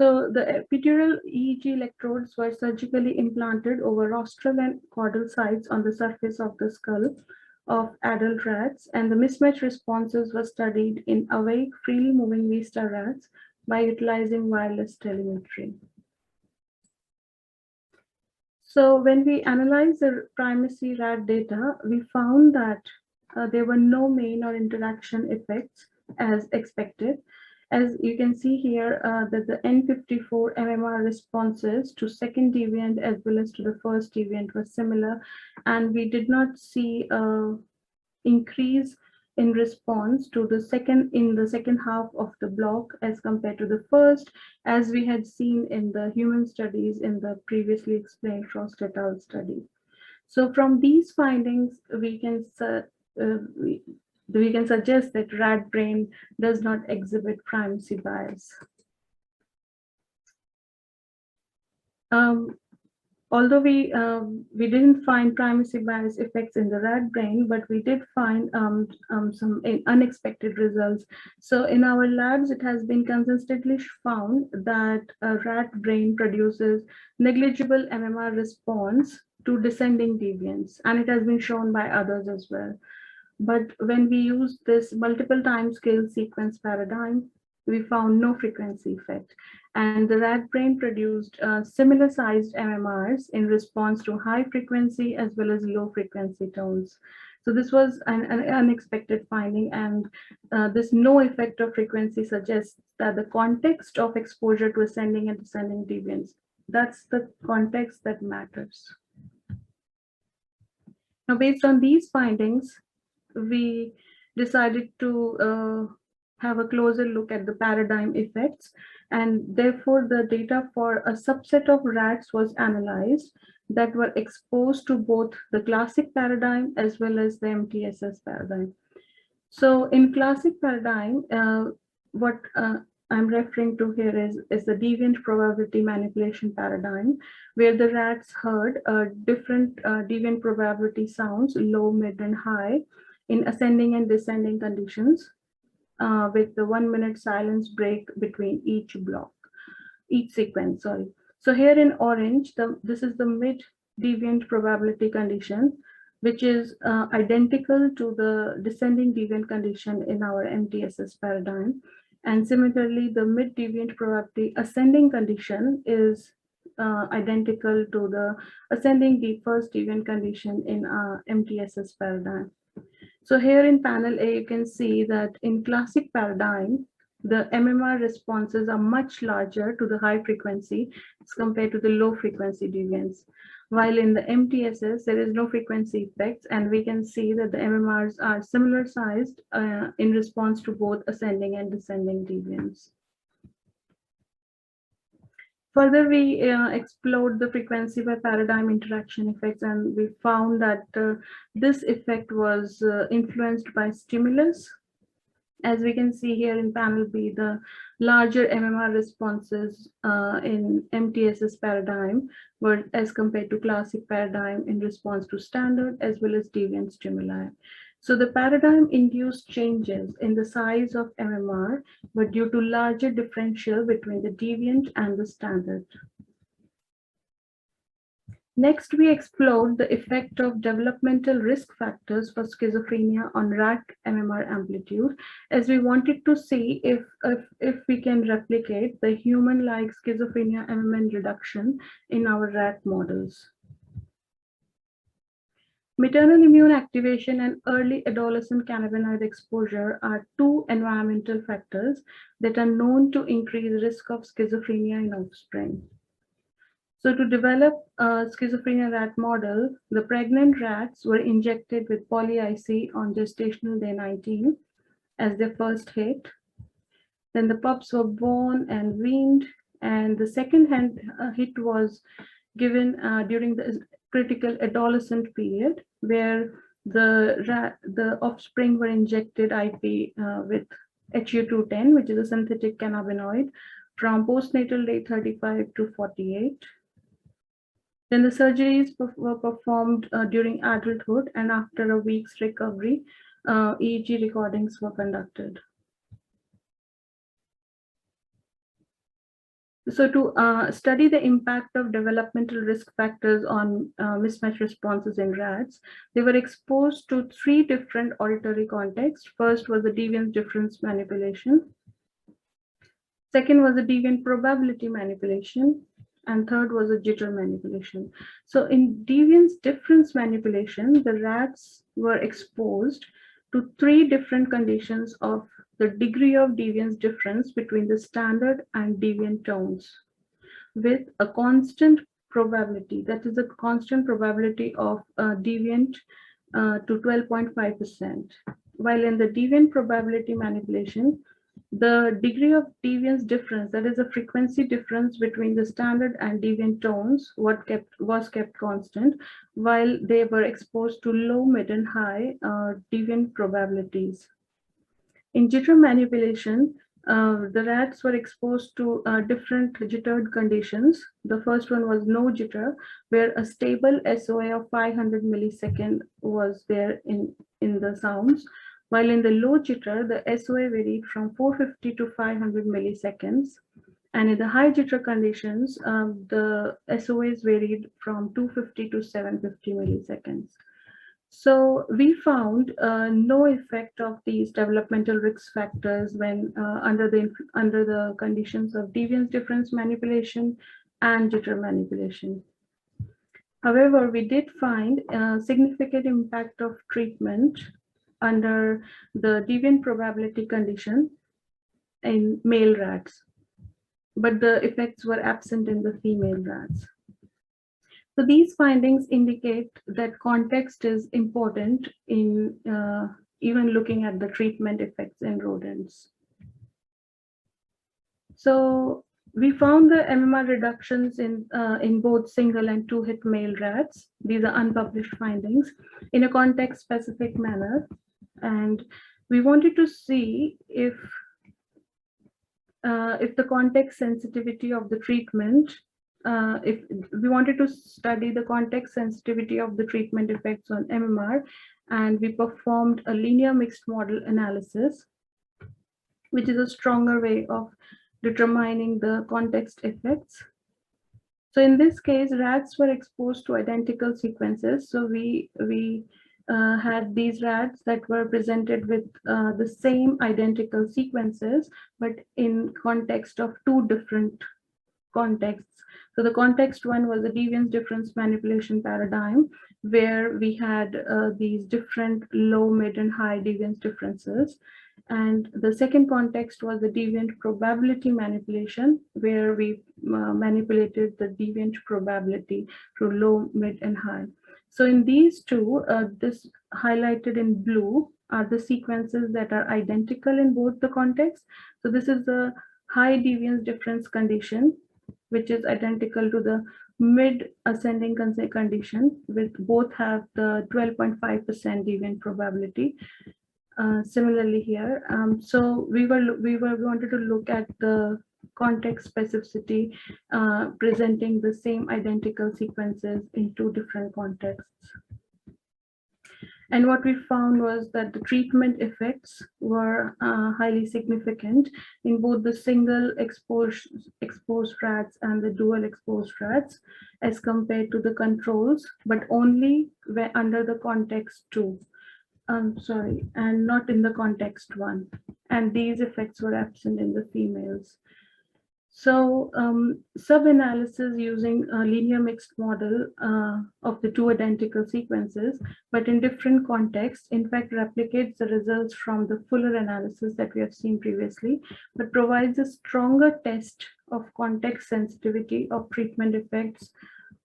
epidural EEG electrodes were surgically implanted over rostral and caudal sites on the surface of the skull of adult rats, and the mismatch responses were studied in awake, freely moving vista rats by utilizing wireless telemetry. So when we analyzed the primacy rat data, we found that there were no main or interaction effects as expected. As you can see here, that the N54 MMR responses to second deviant as well as to the first deviant were similar, and we did not see increase in response to the second half of the block as compared to the first, as we had seen in the human studies in the previously explained Frost et al. Study. So from these findings, we can suggest that rat brain does not exhibit primacy bias. Although we didn't find primacy bias effects in the rat brain, but we did find some unexpected results. So in our labs, it has been consistently found that a rat brain produces negligible MMR response to descending deviants, and it has been shown by others as well. But when we use this multiple time scale sequence paradigm, we found no frequency effect. And the rat brain produced similar sized MMRs in response to high frequency as well as low frequency tones. So this was an unexpected finding, and this no effect of frequency suggests that the context of exposure to ascending and descending deviants, that's the context that matters. Now, based on these findings, we decided to have a closer look at the paradigm effects, and therefore the data for a subset of rats was analyzed that were exposed to both the classic paradigm as well as the MTSS paradigm. So in classic paradigm, what I'm referring to here is the deviant probability manipulation paradigm, where the rats heard different deviant probability sounds, low, mid, and high, in ascending and descending conditions, with the 1 minute silence break between each sequence, sorry. So here in orange, this is the mid deviant probability condition, which is identical to the descending deviant condition in our MTSS paradigm. And similarly, the mid deviant probability ascending condition is identical to the ascending first deviant condition in MTSS paradigm. So here in panel A, you can see that in classic paradigm, the MMR responses are much larger to the high frequency as compared to the low frequency deviants. While in the MTSS, there is no frequency effects, and we can see that the MMRs are similar sized in response to both ascending and descending deviants. Further, we explored the frequency by paradigm interaction effects, and we found that this effect was influenced by stimulus. As we can see here in panel B, the larger MMR responses in MTSS paradigm were as compared to classic paradigm in response to standard as well as deviant stimuli. So the paradigm induced changes in the size of MMR were due to larger differential between the deviant and the standard. Next, we explored the effect of developmental risk factors for schizophrenia on rat MMR amplitude, as we wanted to see if we can replicate the human-like schizophrenia MMN reduction in our rat models. Maternal immune activation and early adolescent cannabinoid exposure are two environmental factors that are known to increase risk of schizophrenia in offspring. So to develop a schizophrenia rat model, the pregnant rats were injected with poly-IC on gestational day 19 as their first hit. Then the pups were born and weaned, and the second hit was given during the critical adolescent period, where the offspring were injected IP with HU210, which is a synthetic cannabinoid, from postnatal day 35 to 48. Then the surgeries were performed during adulthood, and after a week's recovery, EEG recordings were conducted. So to study the impact of developmental risk factors on mismatch responses in rats, they were exposed to 3 different auditory contexts. First was the deviance difference manipulation. Second was the deviant probability manipulation. and third was a jitter manipulation. So in deviance difference manipulation, the rats were exposed to 3 different conditions of the degree of deviance difference between the standard and deviant tones, with a constant probability, that is a constant probability of deviant to 12.5%. While in the deviant probability manipulation, the degree of deviance difference, that is a frequency difference between the standard and deviant tones, was kept constant, while they were exposed to low, mid, and high deviant probabilities. In jitter manipulation, the rats were exposed to different jittered conditions. The first one was no jitter, where a stable SOA of 500 millisecond was there in the sounds, while in the low jitter, the SOA varied from 450 to 500 milliseconds. And in the high jitter conditions, the SOAs varied from 250 to 750 milliseconds. So we found no effect of these developmental risk factors when under the conditions of deviance difference manipulation and jitter manipulation. However, we did find a significant impact of treatment under the deviant probability condition in male rats, but the effects were absent in the female rats. So these findings indicate that context is important in even looking at the treatment effects in rodents. So we found the MMR reductions in both single and 2-hit male rats. These are unpublished findings in a context-specific manner. And we wanted to see if the context sensitivity of the treatment, if we wanted to study the context sensitivity of the treatment effects on MMR, and we performed a linear mixed model analysis, which is a stronger way of determining the context effects. So in this case, rats were exposed to identical sequences. So we had these rats that were presented with the same identical sequences, but in context of 2 different contexts. So the context one was the deviance difference manipulation paradigm, where we had these different low, mid, and high deviance differences. And the second context was the deviant probability manipulation, where we manipulated the deviant probability through low, mid, and high. So in these two, this highlighted in blue are the sequences that are identical in both the contexts. So this is the high deviance difference condition, which is identical to the mid ascending condition, with both have the 12.5% deviant probability. Similarly here, so we wanted to look at the context specificity presenting the same identical sequences in 2 different contexts. And what we found was that the treatment effects were highly significant in both the single exposed rats and the dual exposed rats as compared to the controls, but only under the context 2. And not in the context 1. And these effects were absent in the females. So sub-analysis using a linear mixed model of the 2 identical sequences, but in different contexts, in fact, replicates the results from the fuller analysis that we have seen previously, but provides a stronger test of context sensitivity of treatment effects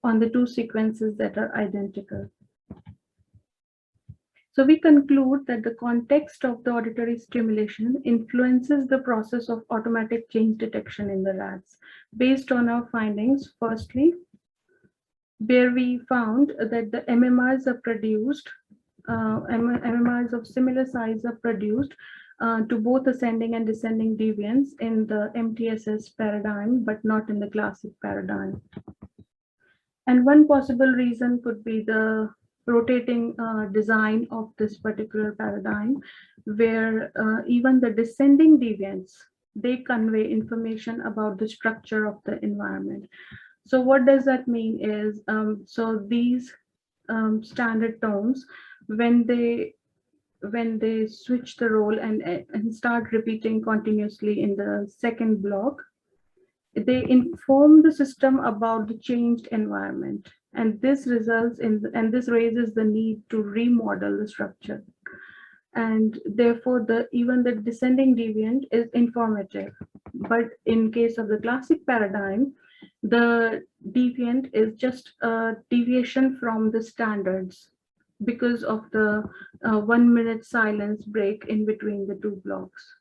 on the 2 sequences that are identical. So we conclude that the context of the auditory stimulation influences the process of automatic change detection in the rats. Based on our findings, firstly, where we found that the MMRs are produced, MMRs of similar size are produced to both ascending and descending deviance in the MTSS paradigm, but not in the classic paradigm. And one possible reason could be the rotating design of this particular paradigm, where even the descending deviants, they convey information about the structure of the environment. So what does that mean is, so these standard tones, when they switch the role and start repeating continuously in the second block, they inform the system about the changed environment, and this results in this raises the need to remodel the structure, and therefore even the descending deviant is informative. But in case of the classic paradigm, the deviant is just a deviation from the standards because of the 1 minute silence break in between the two blocks.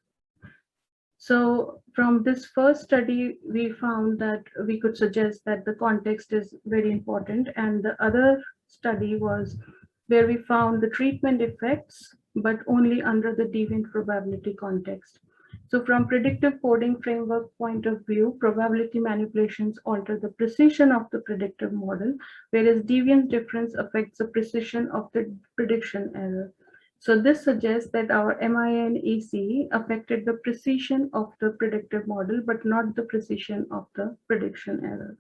So from this first study, we found that we could suggest that the context is very important. And the other study was where we found the treatment effects, but only under the deviant probability context. So from predictive coding framework point of view, probability manipulations alter the precision of the predictive model, whereas deviance difference affects the precision of the prediction error. So this suggests that our MIN-EC affected the precision of the predictive model, but not the precision of the prediction error.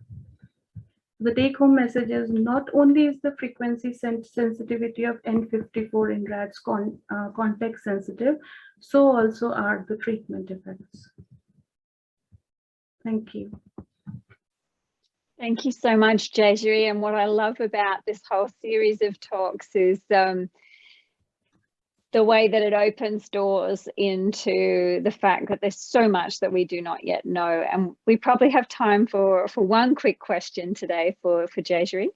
The take-home message is not only is the frequency sensitivity of N54 in rats context sensitive, so also are the treatment effects. Thank you. Thank you so much, Jayashree. And what I love about this whole series of talks is the way that it opens doors into the fact that there's so much that we do not yet know. And we probably have time for one quick question today for Jayashree.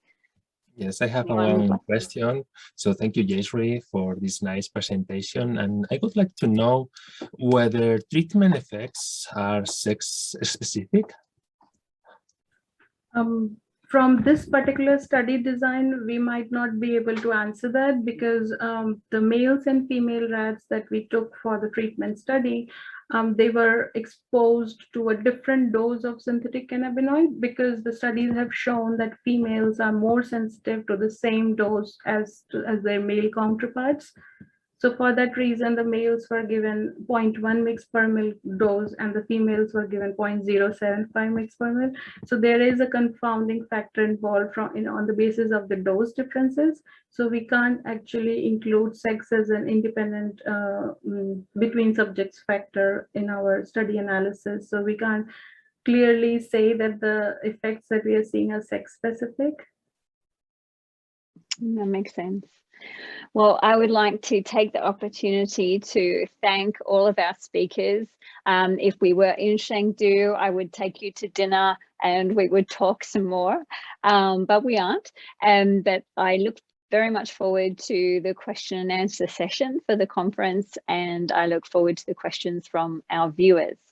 Yes, I have one question. So thank you, Jayashree, for this nice presentation. And I would like to know whether treatment effects are sex specific. From this particular study design, we might not be able to answer that because the males and female rats that we took for the treatment study, they were exposed to a different dose of synthetic cannabinoid, because the studies have shown that females are more sensitive to the same dose as their male counterparts. So for that reason, the males were given 0.1 mg per ml dose and the females were given 0.075 mg per ml. So there is a confounding factor involved on the basis of the dose differences. So we can't actually include sex as an independent between subjects factor in our study analysis. So we can't clearly say that the effects that we are seeing are sex specific. That makes sense. Well, I would like to take the opportunity to thank all of our speakers. If we were in Chengdu, I would take you to dinner and we would talk some more, but we aren't. But I look very much forward to the question and answer session for the conference, and I look forward to the questions from our viewers. So